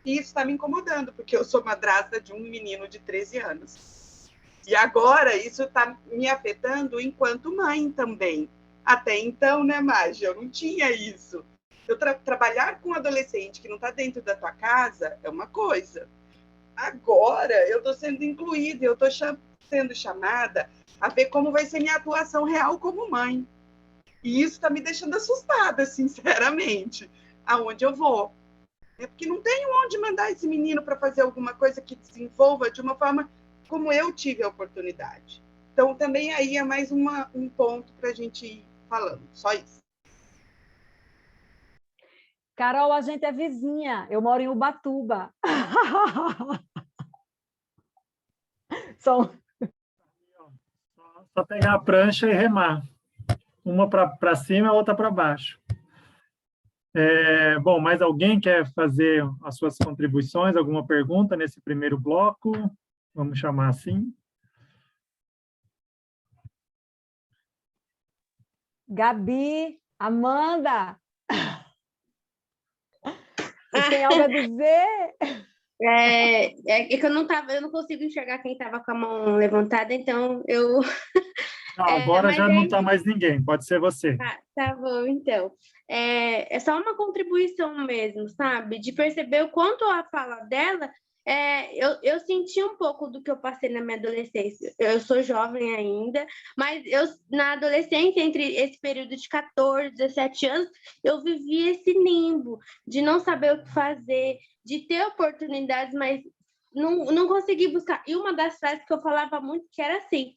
E isso está me incomodando, porque eu sou madrasta de um menino de 13 anos. E agora isso está me afetando enquanto mãe também. Até então, né, Magi? Eu não tinha isso. Eu trabalhar com um adolescente que não está dentro da tua casa é uma coisa. Agora eu estou sendo incluída, eu estou sendo chamada a ver como vai ser minha atuação real como mãe. E isso está me deixando assustada, sinceramente, aonde eu vou. É porque não tenho onde mandar esse menino para fazer alguma coisa que desenvolva de uma forma como eu tive a oportunidade. Então, também aí é mais um ponto para a gente ir falando, só isso. Carol, a gente é vizinha, eu moro em Ubatuba. Só pegar a prancha e remar. Uma para cima, a outra para baixo. Bom, mais alguém quer fazer as suas contribuições, alguma pergunta nesse primeiro bloco? Vamos chamar assim. Gabi, Amanda, você tem algo a dizer? É que eu não consigo enxergar quem estava com a mão levantada, então eu... Agora já não está mais ninguém, pode ser você. Tá bom, então. É só uma contribuição mesmo, sabe? De perceber o quanto a fala dela, eu senti um pouco do que eu passei na minha adolescência. Eu sou jovem ainda, mas na adolescência, entre esse período de 14, 17 anos, eu vivi esse limbo de não saber o que fazer, de ter oportunidades, mas não consegui buscar. E uma das frases que eu falava muito, que era assim: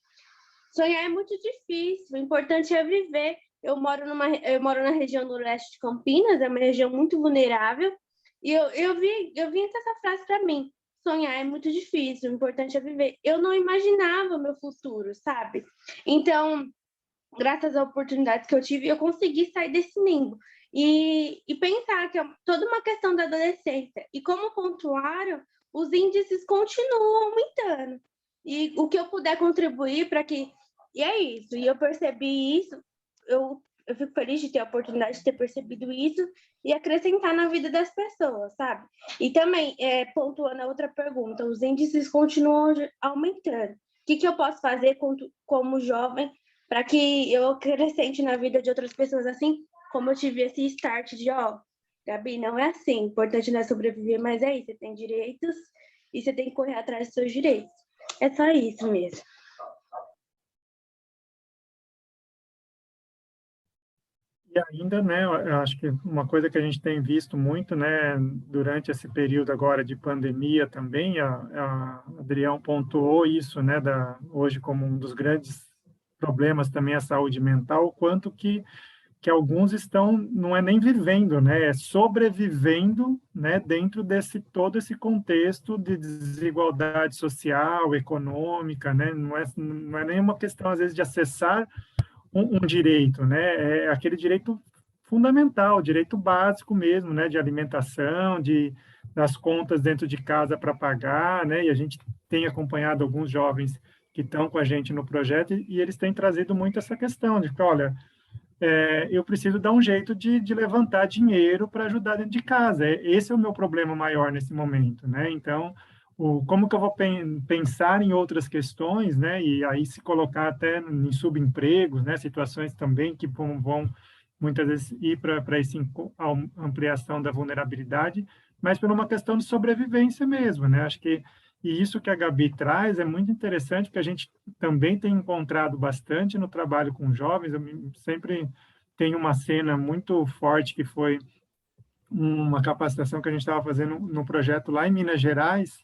sonhar é muito difícil, o importante é viver. Eu moro na região do leste de Campinas, é uma região muito vulnerável, e eu vi essa frase para mim: sonhar é muito difícil, o importante é viver. Eu não imaginava o meu futuro, sabe? Então, graças às oportunidades que eu tive, eu consegui sair desse limbo. E pensar que é toda uma questão da adolescência. E como pontuaram, os índices continuam aumentando. E o que eu puder contribuir para que... E é isso. E eu percebi isso. Eu fico feliz de ter a oportunidade de ter percebido isso e acrescentar na vida das pessoas, sabe? E também, pontuando a outra pergunta, os índices continuam aumentando. O que eu posso fazer como jovem para que eu acrescente na vida de outras pessoas, assim como eu tive esse start de, Gabi, não é assim, o importante não é sobreviver, mas é isso, você tem direitos e você tem que correr atrás dos seus direitos. É só isso mesmo. E ainda, né, eu acho que uma coisa que a gente tem visto muito, né, durante esse período agora de pandemia também, a Adrião pontuou isso, né, hoje como um dos grandes problemas também a saúde mental, o quanto que alguns estão, não é nem vivendo, né, é sobrevivendo, né, dentro desse todo esse contexto de desigualdade social, econômica, né, não é nenhuma questão, às vezes, de acessar um direito, né? É aquele direito fundamental, direito básico mesmo, né? De alimentação, das contas dentro de casa para pagar, né? E a gente tem acompanhado alguns jovens que estão com a gente no projeto e eles têm trazido muito essa questão de que, olha, eu preciso dar um jeito de levantar dinheiro para ajudar dentro de casa. Esse é o meu problema maior nesse momento, né? Então, como que eu vou pensar em outras questões, né? E aí se colocar até em subempregos, né? Situações também que vão muitas vezes ir para essa ampliação da vulnerabilidade, mas por uma questão de sobrevivência mesmo, né? Acho que e isso que a Gabi traz é muito interessante, porque a gente também tem encontrado bastante no trabalho com jovens. Eu sempre tenho uma cena muito forte que foi uma capacitação que a gente estava fazendo no projeto lá em Minas Gerais,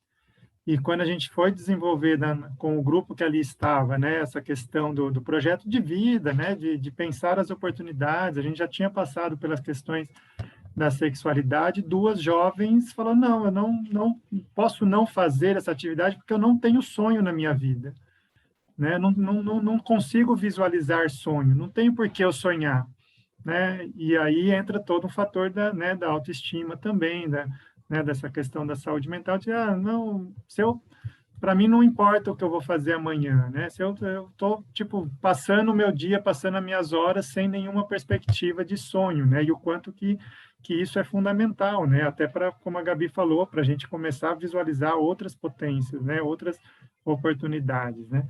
e quando a gente foi desenvolver com o grupo que ali estava, né, essa questão do projeto de vida, né, de pensar as oportunidades, a gente já tinha passado pelas questões da sexualidade, duas jovens falaram, não, eu não posso não fazer essa atividade porque eu não tenho sonho na minha vida, né? Não consigo visualizar sonho, não tenho por que eu sonhar, né? E aí entra todo um fator da autoestima também, né, dessa questão da saúde mental, de, não, para mim não importa o que eu vou fazer amanhã, né? Se eu estou, tipo, passando o meu dia, passando as minhas horas sem nenhuma perspectiva de sonho, né? E o quanto que isso é fundamental, né? Até para, como a Gabi falou, para a gente começar a visualizar outras potências, né? Outras oportunidades, né?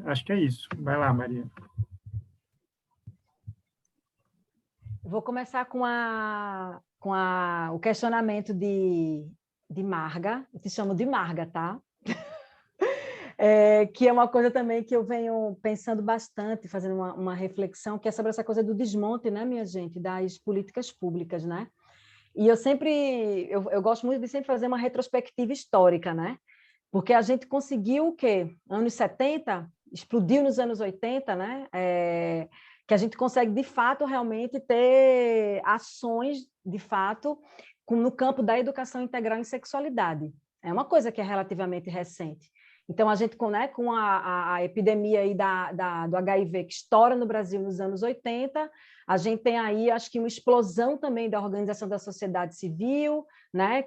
Acho que é isso. Vai lá, Maria. Vou começar com o questionamento de Marga. Eu te chamo de Marga, tá? Que é uma coisa também que eu venho pensando bastante, fazendo uma reflexão, que é sobre essa coisa do desmonte, né, minha gente, das políticas públicas, né? E eu gosto muito de sempre fazer uma retrospectiva histórica, né? Porque a gente conseguiu o quê? Anos 70, explodiu nos anos 80, né? Que a gente consegue, de fato, realmente ter ações, de fato, no campo da educação integral em sexualidade. É uma coisa que é relativamente recente. Então, a gente, né, com a epidemia aí do HIV que estoura no Brasil nos anos 80, a gente tem aí, acho que uma explosão também da organização da sociedade civil, né,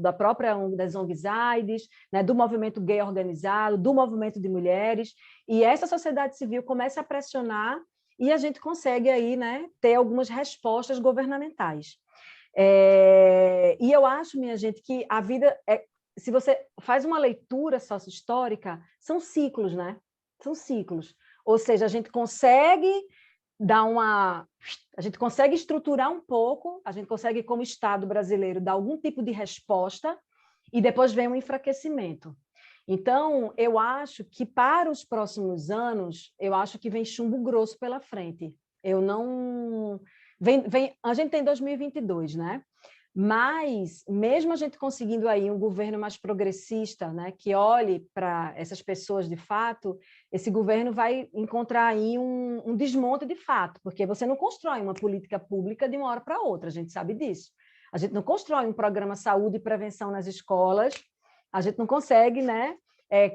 da própria das ONGs, né, do movimento gay organizado, do movimento de mulheres, e essa sociedade civil começa a pressionar e a gente consegue aí, né, ter algumas respostas governamentais. E eu acho, minha gente, que a vida se você faz uma leitura sócio-histórica, são ciclos, né? São ciclos. Ou seja, a gente consegue a gente consegue estruturar um pouco, a gente consegue, como Estado brasileiro, dar algum tipo de resposta e depois vem um enfraquecimento. Então, eu acho que para os próximos anos, eu acho que vem chumbo grosso pela frente. Eu não... A gente tem 2022, né? Mas, mesmo a gente conseguindo aí um governo mais progressista, né, que olhe para essas pessoas de fato, esse governo vai encontrar aí um desmonte de fato, porque você não constrói uma política pública de uma hora para outra, a gente sabe disso. A gente não constrói um programa saúde e prevenção nas escolas, a gente não consegue, né,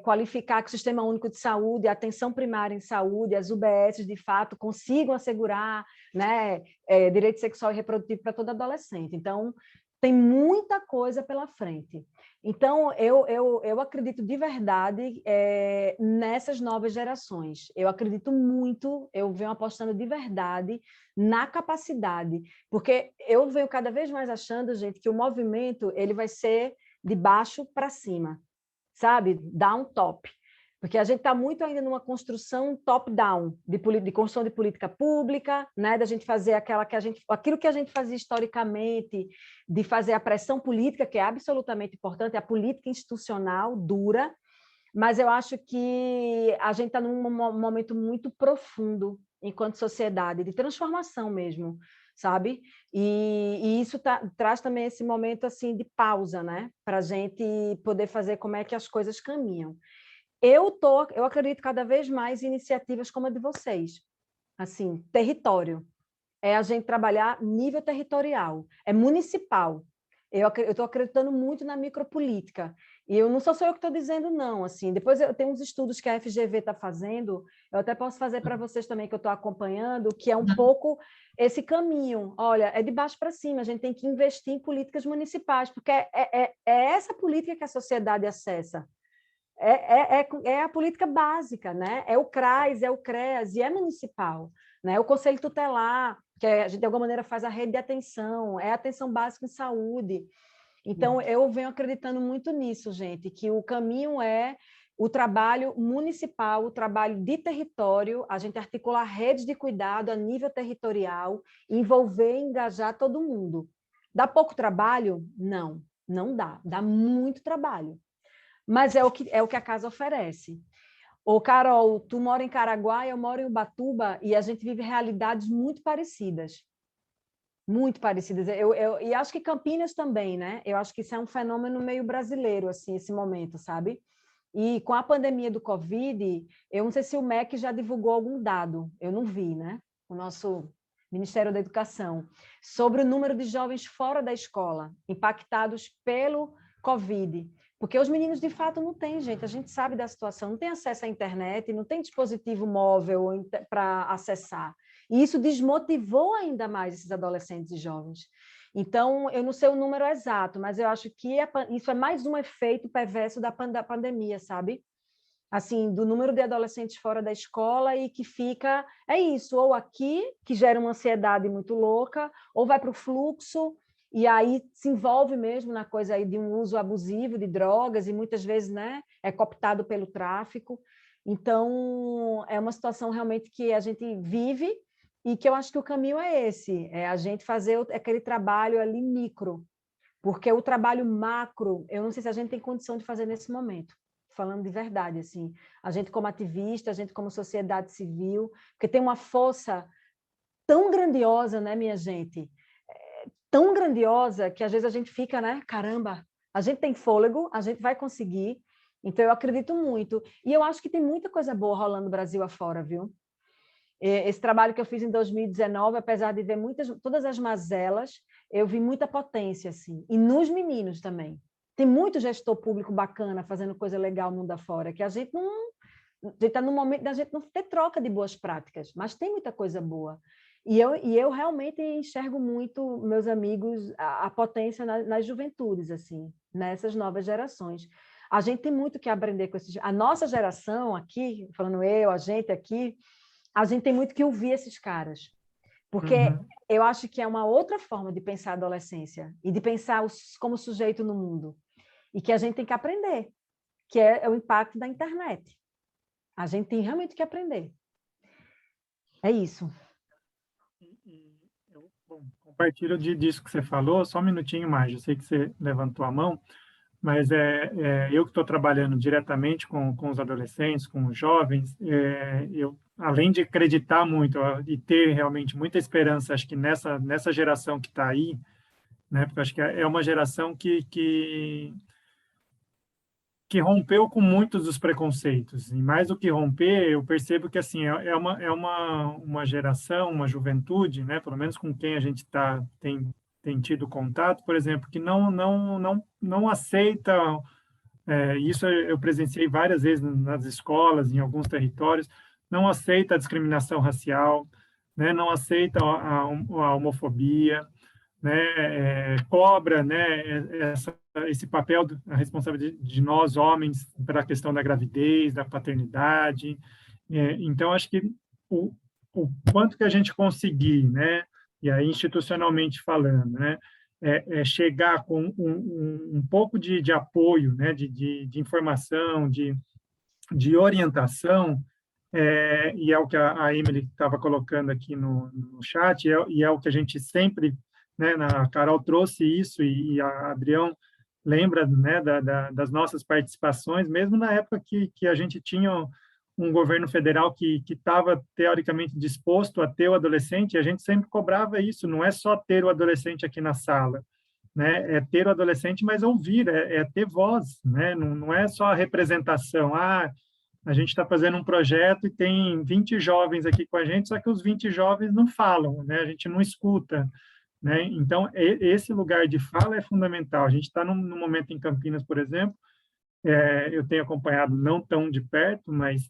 qualificar que o Sistema Único de Saúde, a atenção primária em saúde, as UBS, de fato, consigam assegurar, né, direito sexual e reprodutivo para todo adolescente. Então, tem muita coisa pela frente. Então, eu acredito de verdade nessas novas gerações. Eu acredito muito, eu venho apostando de verdade na capacidade, porque eu venho cada vez mais achando, gente, que o movimento ele vai ser de baixo para cima, sabe? Down top. Porque a gente está muito ainda numa construção top-down, de construção de política pública, né? Da gente fazer aquilo que a gente fazia historicamente, de fazer a pressão política, que é absolutamente importante, a política institucional dura, mas eu acho que a gente está num momento muito profundo enquanto sociedade, de transformação mesmo, sabe? E isso traz também esse momento assim de pausa, né? Para a gente poder fazer como é que as coisas caminham. Eu acredito cada vez mais em iniciativas como a de vocês, assim, território. É a gente trabalhar nível territorial, é municipal. Eu estou acreditando muito na micropolítica. E eu não sou só eu que estou dizendo, não. Assim, depois eu tenho uns estudos que a FGV está fazendo, eu até posso fazer para vocês também, que eu estou acompanhando, que é um pouco esse caminho. Olha, é de baixo para cima, a gente tem que investir em políticas municipais, porque é essa política que a sociedade acessa. É a política básica, né? É o CRAS, é o CREAS, e é municipal. Né? O Conselho Tutelar, que a gente de alguma maneira faz a rede de atenção, é atenção básica em saúde. Então, eu venho acreditando muito nisso, gente, que o caminho é o trabalho municipal, o trabalho de território, a gente articular redes de cuidado a nível territorial, envolver e engajar todo mundo. Dá pouco trabalho? Não, não dá. Dá muito trabalho. Mas é o que a casa oferece. Ô, Carol, tu mora em Caraguá, eu moro em Ubatuba, e a gente vive realidades muito parecidas. Muito parecidas. E acho que Campinas também, né? Eu acho que isso é um fenômeno meio brasileiro, assim, esse momento, sabe? E com a pandemia do Covid, eu não sei se o MEC já divulgou algum dado, eu não vi, né? O nosso Ministério da Educação, sobre o número de jovens fora da escola, impactados pelo Covid. Porque os meninos, de fato, não têm, gente, a gente sabe da situação, não tem acesso à internet, não tem dispositivo móvel para acessar. E isso desmotivou ainda mais esses adolescentes e jovens. Então, eu não sei o número exato, mas eu acho que isso é mais um efeito perverso da pandemia, sabe? Assim, do número de adolescentes fora da escola e que fica, é isso, ou aqui, que gera uma ansiedade muito louca, ou vai para o fluxo, e aí se envolve mesmo na coisa aí de um uso abusivo de drogas, e muitas vezes, né, é cooptado pelo tráfico. Então, é uma situação realmente que a gente vive e que eu acho que o caminho é esse, é a gente fazer aquele trabalho ali micro, porque o trabalho macro, eu não sei se a gente tem condição de fazer nesse momento, falando de verdade, assim, a gente como ativista, a gente como sociedade civil, porque tem uma força tão grandiosa, né, minha gente? Tão grandiosa que às vezes a gente fica, né, caramba, a gente tem fôlego, a gente vai conseguir, então eu acredito muito. E eu acho que tem muita coisa boa rolando no Brasil afora, viu? Esse trabalho que eu fiz em 2019, apesar de ver todas as mazelas, eu vi muita potência, assim, e nos meninos também. Tem muito gestor público bacana fazendo coisa legal no mundo afora, que a gente está no momento da gente não ter troca de boas práticas, mas tem muita coisa boa. E eu realmente enxergo muito, meus amigos, a potência nas juventudes, assim, nessas novas gerações. A gente tem muito que aprender com esses. A nossa geração aqui, falando a gente aqui, a gente tem muito que ouvir esses caras, porque eu acho que é uma outra forma de pensar a adolescência e de pensar como sujeito no mundo, e que a gente tem que aprender, que é o impacto da internet. A gente tem realmente que aprender. É isso. Eu compartilho disso que você falou, só um minutinho mais, eu sei que você levantou a mão, mas eu que estou trabalhando diretamente com os adolescentes, com os jovens, eu, além de acreditar muito e ter realmente muita esperança, acho que nessa geração que está aí, né, porque acho que é uma geração que rompeu com muitos dos preconceitos, e mais do que romper, eu percebo que assim é uma geração, uma juventude, né, pelo menos com quem a gente tem tido contato, por exemplo, que não aceita. Isso eu presenciei várias vezes nas escolas, em alguns territórios, não aceita a discriminação racial, né, não aceita a homofobia, né, cobra, né, esse papel, a responsabilidade de nós, homens, para a questão da gravidez, da paternidade. Então, acho que o quanto que a gente conseguir, né, e aí institucionalmente falando, né, chegar com um pouco de apoio, né, de informação, de orientação, e é o que a Emily estava colocando aqui no chat, e é o que a gente sempre, né, a Carol trouxe isso, e a Adrião lembra, né, das nossas participações, mesmo na época que a gente tinha um governo federal que estava, teoricamente, disposto a ter o adolescente, e a gente sempre cobrava isso, não é só ter o adolescente aqui na sala, né? É ter o adolescente, mas ouvir, é ter voz, né? Não é só a representação. A gente está fazendo um projeto e tem 20 jovens aqui com a gente, só que os 20 jovens não falam, né? A gente não escuta, né? Então, esse lugar de fala é fundamental. A gente está num momento em Campinas, por exemplo, eu tenho acompanhado não tão de perto, mas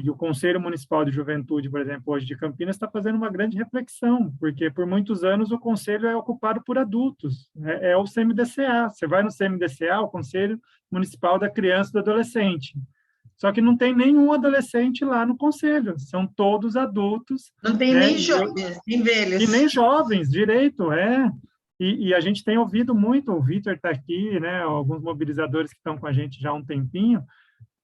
e o Conselho Municipal de Juventude, por exemplo, hoje de Campinas, está fazendo uma grande reflexão, porque por muitos anos o Conselho é ocupado por adultos, é o CMDCA. Você vai no CMDCA, o Conselho Municipal da Criança e do Adolescente. Só que não tem nenhum adolescente lá no Conselho, são todos adultos. Não tem nem jovens, nem velhos. E nem jovens, direito, E a gente tem ouvido muito, o Vitor está aqui, né, alguns mobilizadores que estão com a gente já há um tempinho,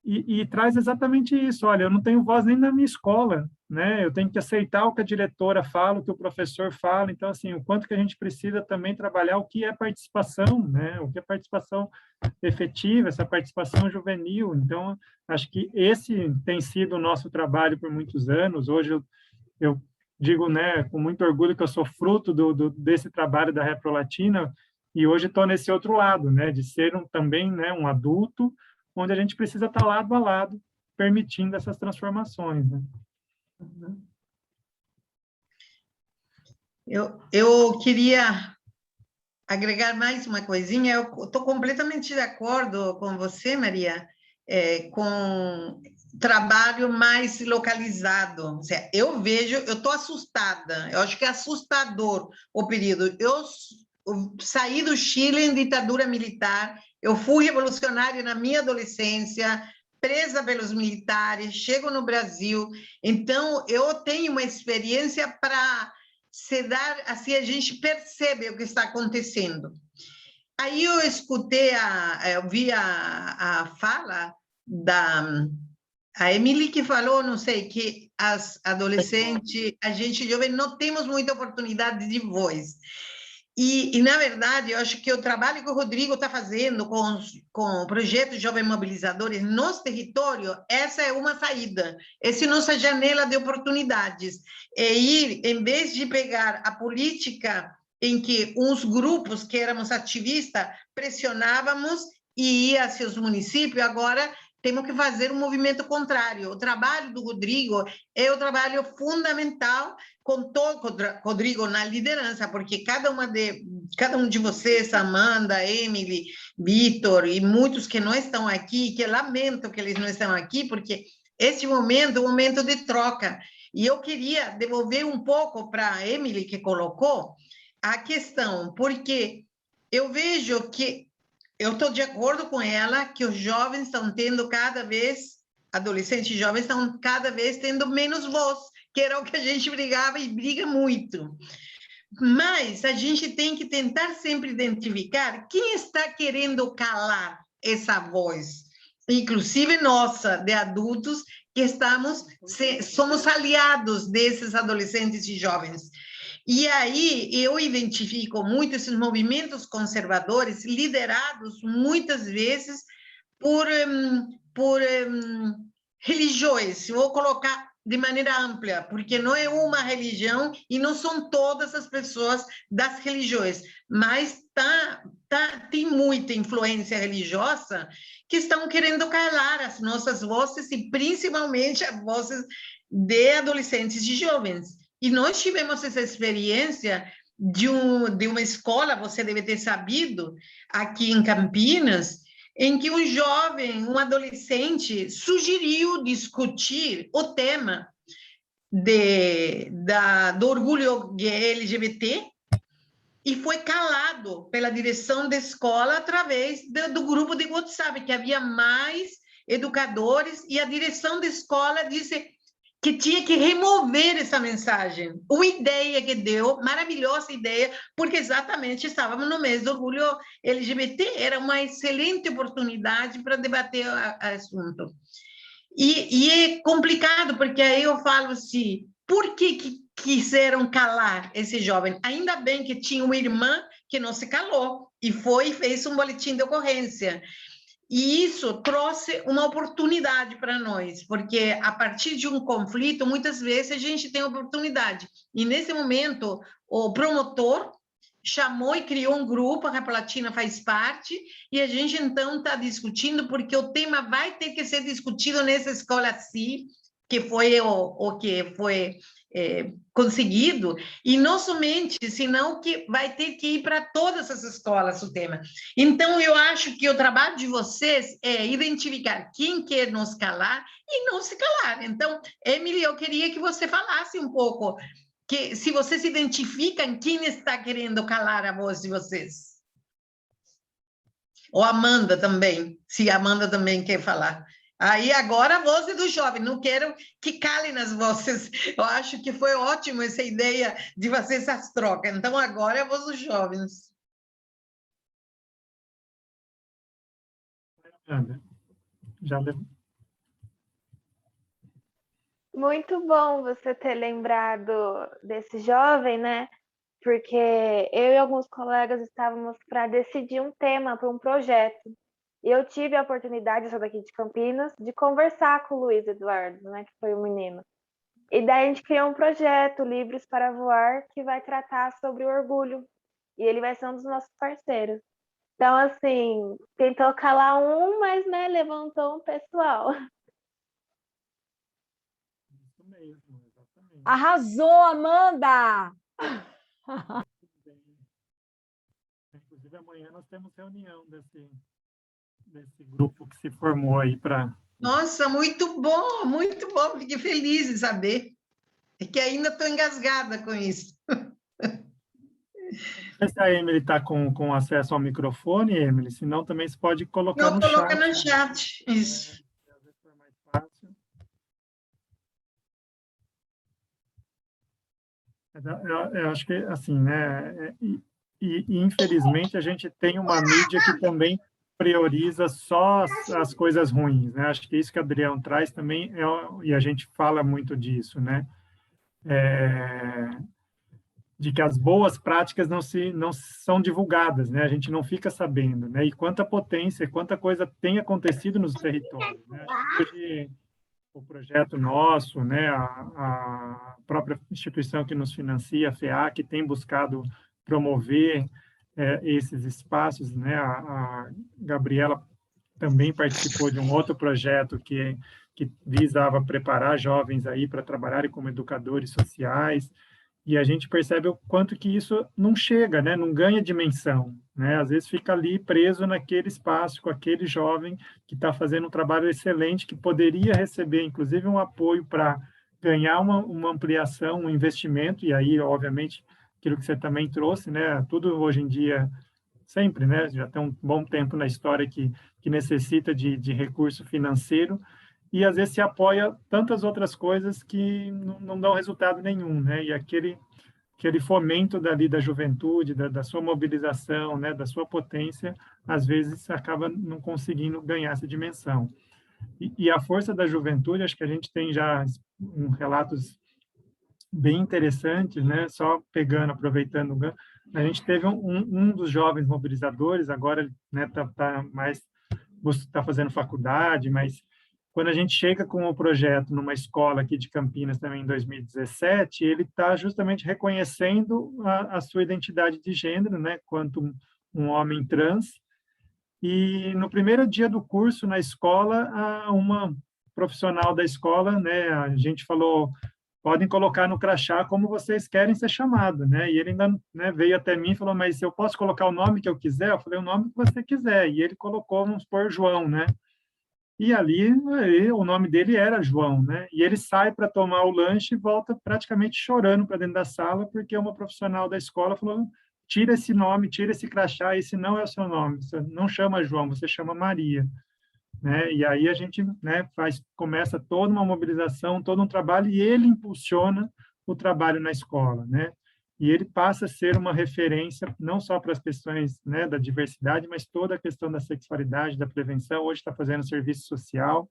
e traz exatamente isso. Olha, eu não tenho voz nem na minha escola, né? Eu tenho que aceitar o que a diretora fala, o que o professor fala. Então, assim, o quanto que a gente precisa também trabalhar o que é participação, né? O que é participação efetiva, essa participação juvenil. Então, acho que esse tem sido o nosso trabalho por muitos anos. Hoje eu digo, né, com muito orgulho que eu sou fruto desse trabalho da Reprolatina, e hoje estou nesse outro lado, né, de ser também, né, um adulto, onde a gente precisa estar lado a lado, permitindo essas transformações. Né? Eu queria agregar mais uma coisinha. Eu estou completamente de acordo com você, Maria, com trabalho mais localizado. Ou seja, eu estou assustada, eu acho que é assustador o período. Eu saí do Chile em ditadura militar, eu fui revolucionária na minha adolescência, presa pelos militares, chego no Brasil, então eu tenho uma experiência para se dar, assim a gente percebe o que está acontecendo. Aí eu escutei, eu vi a fala da a Emily, que falou, não sei, que as adolescentes, a gente jovem, não temos muita oportunidade de voz. E, na verdade, eu acho que o trabalho que o Rodrigo está fazendo com o projeto Jovens Mobilizadores nos territórios, essa é uma saída, essa é nossa janela de oportunidades. É ir, em vez de pegar a política em que uns grupos que éramos ativistas pressionávamos e ia hacia os municípios, agora temos que fazer um movimento contrário. O trabalho do Rodrigo é o trabalho fundamental, com Rodrigo na liderança, porque cada um de vocês, Amanda, Emily, Vitor e muitos que não estão aqui, que lamento que eles não estão aqui, porque este momento é um momento de troca. E eu queria devolver um pouco para a Emily, que colocou a questão, porque eu vejo que eu estou de acordo com ela que os jovens estão tendo cada vez, adolescentes e jovens estão cada vez tendo menos voz, que era o que a gente brigava e briga muito. Mas a gente tem que tentar sempre identificar quem está querendo calar essa voz, inclusive nossa, de adultos, que somos aliados desses adolescentes e jovens. E aí eu identifico muito esses movimentos conservadores liderados muitas vezes por religiões, vou colocar de maneira ampla, porque não é uma religião e não são todas as pessoas das religiões, mas tem muita influência religiosa que estão querendo calar as nossas vozes e principalmente as vozes de adolescentes e jovens. E nós tivemos essa experiência de uma escola, você deve ter sabido, aqui em Campinas, em que um jovem, um adolescente, sugeriu discutir o tema do orgulho LGBT e foi calado pela direção da escola através do grupo de WhatsApp, que havia mais educadores, e a direção da escola disse que tinha que remover essa mensagem. Uma ideia que deu, maravilhosa ideia, porque exatamente estávamos no mês do orgulho LGBT, era uma excelente oportunidade para debater o assunto. E é complicado, porque aí eu falo assim, por que quiseram calar esse jovem? Ainda bem que tinha uma irmã que não se calou, e fez um boletim de ocorrência. E isso trouxe uma oportunidade para nós, porque a partir de um conflito, muitas vezes a gente tem oportunidade. E nesse momento, o promotor chamou e criou um grupo, a Rapa Latina faz parte, e a gente então está discutindo, porque o tema vai ter que ser discutido nessa escola assim, que foi o que foi conseguido, e não somente, senão que vai ter que ir para todas as escolas o tema. Então, eu acho que o trabalho de vocês é identificar quem quer nos calar e não se calar. Então, Emily, eu queria que você falasse um pouco, que se vocês identificam quem está querendo calar a voz de vocês. Ou Amanda também, se a Amanda também quer falar. Aí agora a voz é do jovem, não quero que calem as vozes. Eu acho que foi ótimo essa ideia de fazer essas trocas. Então agora é a voz dos jovens. Já lembro. Muito bom você ter lembrado desse jovem, né? Porque eu e alguns colegas estávamos para decidir um tema para um projeto. E eu tive a oportunidade, eu sou daqui de Campinas, de conversar com o Luiz Eduardo, né, que foi o menino. E daí a gente criou um projeto, Livros para Voar, que vai tratar sobre o orgulho. E ele vai ser um dos nossos parceiros. Então, assim, tentou calar um, mas, né, levantou um pessoal. Isso mesmo, exatamente. Arrasou, Amanda! Inclusive, amanhã nós temos reunião desse grupo que se formou aí para... Nossa, muito bom, fiquei feliz de saber. É que ainda estou engasgada com isso. Não sei se a Emily está com acesso ao microfone, Emily, senão também você pode colocar Não, no coloca chat. no chat, isso. Às vezes é mais fácil. Eu acho que, assim, né, infelizmente a gente tem uma mídia que também prioriza só as coisas ruins, né? Acho que isso que o Adriano traz também, e a gente fala muito disso, né? De que as boas práticas não são divulgadas, né? A gente não fica sabendo, né? E quanta potência, quanta coisa tem acontecido nos territórios, né? Acho que hoje o projeto nosso, né? A própria instituição que nos financia, a FEAC, tem buscado promover esses espaços, né? A Gabriela também participou de um outro projeto que visava preparar jovens aí para trabalharem como educadores sociais. E a gente percebe o quanto que isso não chega, né? Não ganha dimensão, né? Às vezes fica ali preso naquele espaço com aquele jovem que está fazendo um trabalho excelente, que poderia receber, inclusive, um apoio para ganhar uma ampliação, um investimento, e aí, obviamente, aquilo que você também trouxe, né? Tudo hoje em dia, sempre, né? Já tem um bom tempo na história que necessita de recurso financeiro, e às vezes se apoia tantas outras coisas que não dão resultado nenhum, né? E aquele fomento dali da juventude, da sua mobilização, né? Da sua potência, às vezes acaba não conseguindo ganhar essa dimensão. E a força da juventude, acho que a gente tem já relatos bem interessantes, né? Só pegando, aproveitando, a gente teve um dos jovens mobilizadores, agora, né? Está fazendo faculdade, mas quando a gente chega com o projeto numa escola aqui de Campinas, também em 2017, ele está justamente reconhecendo a sua identidade de gênero, né, quanto um homem trans. E no primeiro dia do curso na escola, uma profissional da escola, né, a gente falou, podem colocar no crachá como vocês querem ser chamado, né? E ele ainda, né, veio até mim e falou, mas eu posso colocar o nome que eu quiser? Eu falei, o nome que você quiser. E ele colocou, vamos supor, João, né? E ali, o nome dele era João, né? E ele sai para tomar o lanche e volta praticamente chorando para dentro da sala, porque uma profissional da escola falou, tira esse nome, tira esse crachá, esse não é o seu nome, você não chama João, você chama Maria. Né? E aí a gente, né, começa toda uma mobilização, todo um trabalho, e ele impulsiona o trabalho na escola, né? E ele passa a ser uma referência não só para as questões, né, da diversidade, mas toda a questão da sexualidade, da prevenção. Hoje está fazendo serviço social,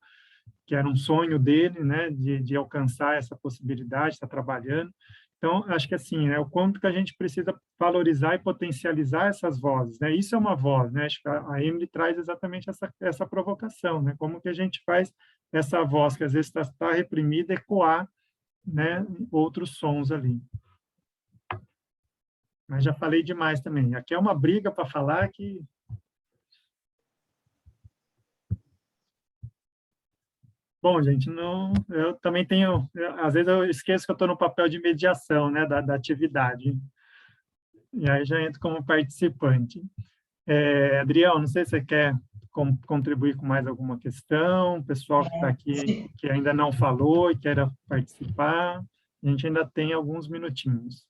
que era um sonho dele, né, de alcançar essa possibilidade, está trabalhando. Então, acho que assim, né, o quanto que a gente precisa valorizar e potencializar essas vozes, né? Isso é uma voz, né? Acho que a Emily traz exatamente essa provocação, né? Como que a gente faz essa voz que às vezes está reprimida ecoar, né, outros sons ali. Mas já falei demais também. Aqui é uma briga para falar que... Bom, gente, não, eu também tenho... às vezes eu esqueço que eu estou no papel de mediação, né, da atividade. E aí já entro como participante. Adriel, não sei se você quer contribuir com mais alguma questão, o pessoal que está aqui, que ainda não falou e queira participar, a gente ainda tem alguns minutinhos.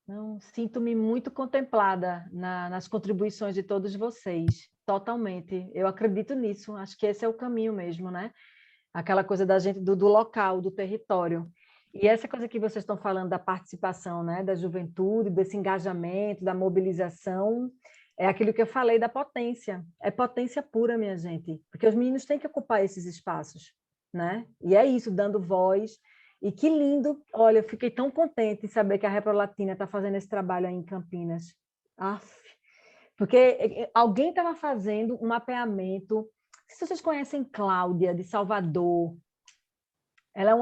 Não, sinto-me muito contemplada nas contribuições de todos vocês, totalmente. Eu acredito nisso, acho que esse é o caminho mesmo, né? Aquela coisa da gente, do local, do território. E essa coisa que vocês estão falando da participação, né? Da juventude, desse engajamento, da mobilização, é aquilo que eu falei da potência. É potência pura, minha gente, porque os meninos têm que ocupar esses espaços, né? E é isso, dando voz. E que lindo, olha, eu fiquei tão contente em saber que a Reprolatina está fazendo esse trabalho aí em Campinas. Porque alguém estava fazendo um mapeamento, não sei se vocês conhecem Cláudia, de Salvador, ela é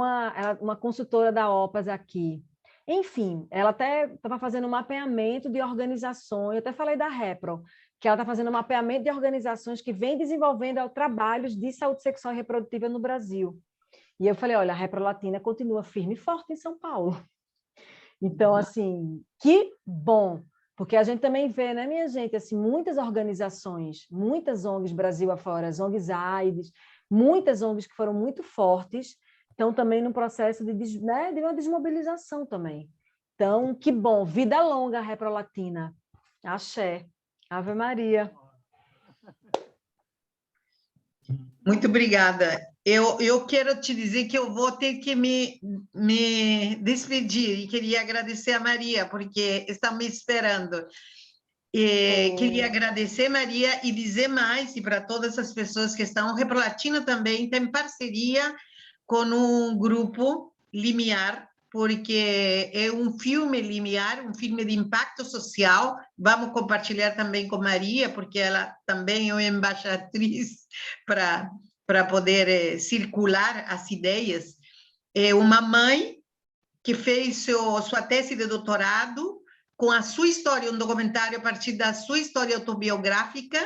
uma consultora da OPAS aqui. Enfim, ela até estava fazendo um mapeamento de organizações, eu até falei da Repro, que ela está fazendo um mapeamento de organizações que vêm desenvolvendo trabalhos de saúde sexual e reprodutiva no Brasil. E eu falei, olha, a Reprolatina continua firme e forte em São Paulo. Então, assim, que bom, porque a gente também vê, né, minha gente, assim, muitas organizações, muitas ONGs Brasil afora, as ONGs AIDS, muitas ONGs que foram muito fortes, estão também no processo de uma desmobilização também. Então, que bom, vida longa a Reprolatina. Axé. Ave Maria. Muito obrigada. Eu quero te dizer que eu vou ter que me despedir e queria agradecer a Maria, porque está me esperando. Queria agradecer, Maria, e dizer mais, e para todas as pessoas que estão, Reprolatina também tem parceria com um grupo Limiar, porque é um filme Limiar, um filme de impacto social. Vamos compartilhar também com Maria, porque ela também é uma embaixatriz para poder circular as ideias. É uma mãe que fez sua tese de doutorado com a sua história, um documentário a partir da sua história autobiográfica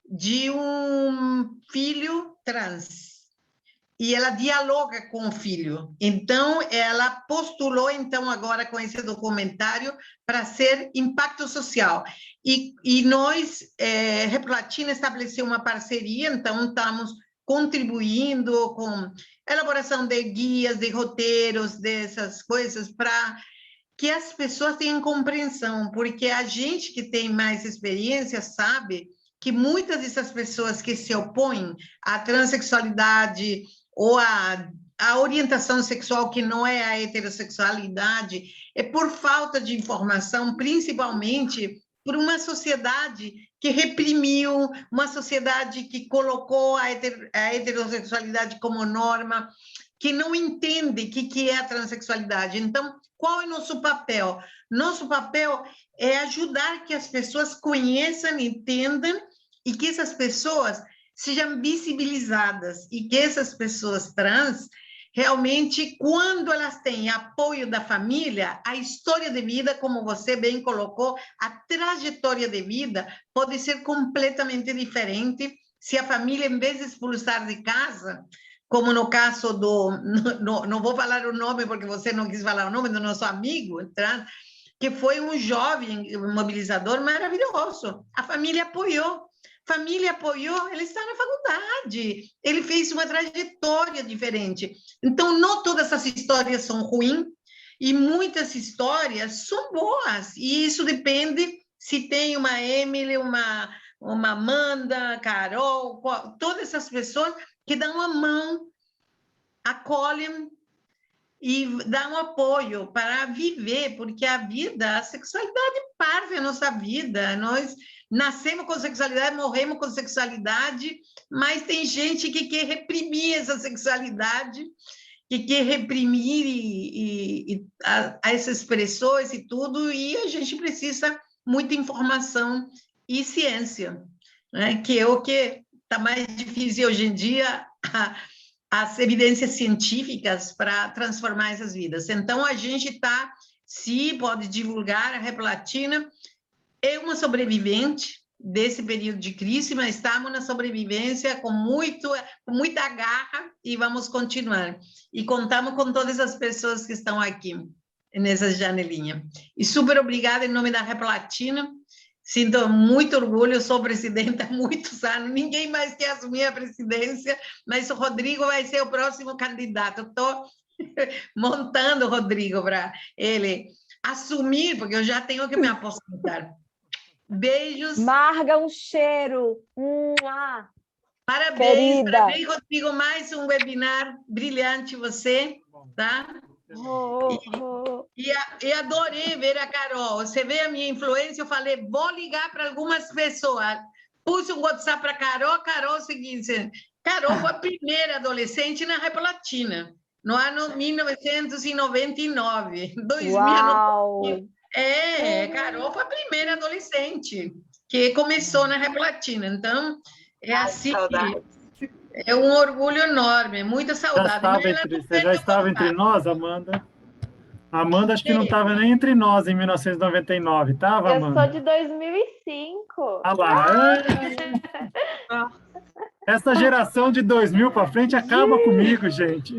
de um filho trans. E ela dialoga com o filho. Então, ela postulou, então, agora com esse documentário para ser impacto social. E nós, Reprolatina, estabeleceu uma parceria, então, estamos contribuindo com a elaboração de guias, de roteiros, dessas coisas, para que as pessoas tenham compreensão, porque a gente que tem mais experiência sabe que muitas dessas pessoas que se opõem à transexualidade ou à orientação sexual que não é a heterossexualidade, é por falta de informação, principalmente por uma sociedade que reprimiu, uma sociedade que colocou a heterossexualidade como norma, que não entende o que é a transexualidade. Então, qual é o nosso papel? Nosso papel é ajudar que as pessoas conheçam, entendam, e que essas pessoas sejam visibilizadas, e que essas pessoas trans, realmente, quando elas têm apoio da família, a história de vida, como você bem colocou, a trajetória de vida pode ser completamente diferente se a família, em vez de expulsar de casa, como no caso do... Não vou falar o nome, porque você não quis falar o nome do nosso amigo trans, que foi um jovem mobilizador maravilhoso. A família apoiou. Ele está na faculdade, ele fez uma trajetória diferente. Então, não todas as histórias são ruins, e muitas histórias são boas, e isso depende se tem uma Emily, uma Amanda, Carol, todas essas pessoas que dão a mão, acolhem e dão apoio para viver, porque a vida, a sexualidade parte da nossa vida, nós nascemos com sexualidade, morremos com sexualidade, mas tem gente que quer reprimir essa sexualidade que quer reprimir essas expressões e tudo, e a gente precisa muita informação e ciência, né? Que é o que está mais difícil hoje em dia, as evidências científicas para transformar essas vidas. Então, a gente está, se pode divulgar, a Replatina é uma sobrevivente desse período de crise, mas estamos na sobrevivência com muita garra e vamos continuar. E contamos com todas as pessoas que estão aqui nessa janelinha. E super obrigada em nome da Replatina. Sinto muito orgulho, sou presidenta há muitos anos, ninguém mais quer assumir a presidência, mas o Rodrigo vai ser o próximo candidato. Estou montando o Rodrigo para ele assumir, porque eu já tenho que me aposentar. Beijos. Marga, um cheiro. Parabéns, querida. parabéns, Rodrigo. Mais um webinar brilhante você, tá? E adorei ver a Carol. Você vê a minha influência, eu falei, vou ligar para algumas pessoas. Pus um WhatsApp para Carol, o seguinte, Carol foi a primeira adolescente na Replatina, no ano 1999. 2000. Uau! Carol foi a primeira adolescente que começou na Replatina. Então, é assim, é um orgulho enorme, muita saudade. Você já estava entre nós, Amanda? A Amanda acho que não estava nem entre nós em 1999, estava, Amanda? Eu sou de 2005. Ah lá! Essa geração de 2000 para frente acaba comigo, gente.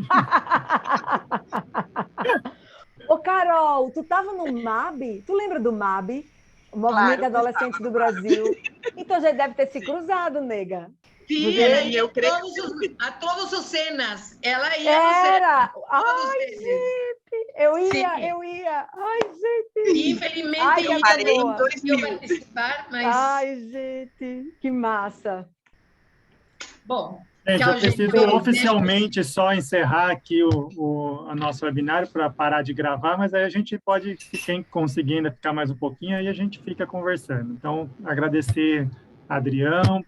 Ô, Carol, tu estava no MAB? Tu lembra do MAB? O Movimento Adolescente do Brasil. Então já deve ter se cruzado, nega. Sim, ela ia a todos os cenas. Ela ia Era! Ai, gente! Eu ia! Ai, gente! Infelizmente, eu parei em 2000. Participar, mas... Ai, gente! Que massa! Bom... Gente, eu preciso oficialmente só encerrar aqui o nosso webinário para parar de gravar, mas aí a gente pode, quem conseguir ainda ficar mais um pouquinho, aí a gente fica conversando. Então, agradecer a Adrião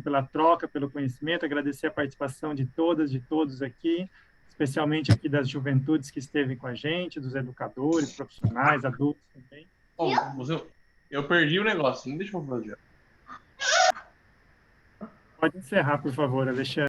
pela troca, pelo conhecimento, agradecer a participação de todas, de todos aqui, especialmente aqui das juventudes que esteve com a gente, dos educadores, profissionais, adultos também. Bom, eu perdi o negócio, não deixa eu fazer. Pode encerrar, por favor, Alexandre.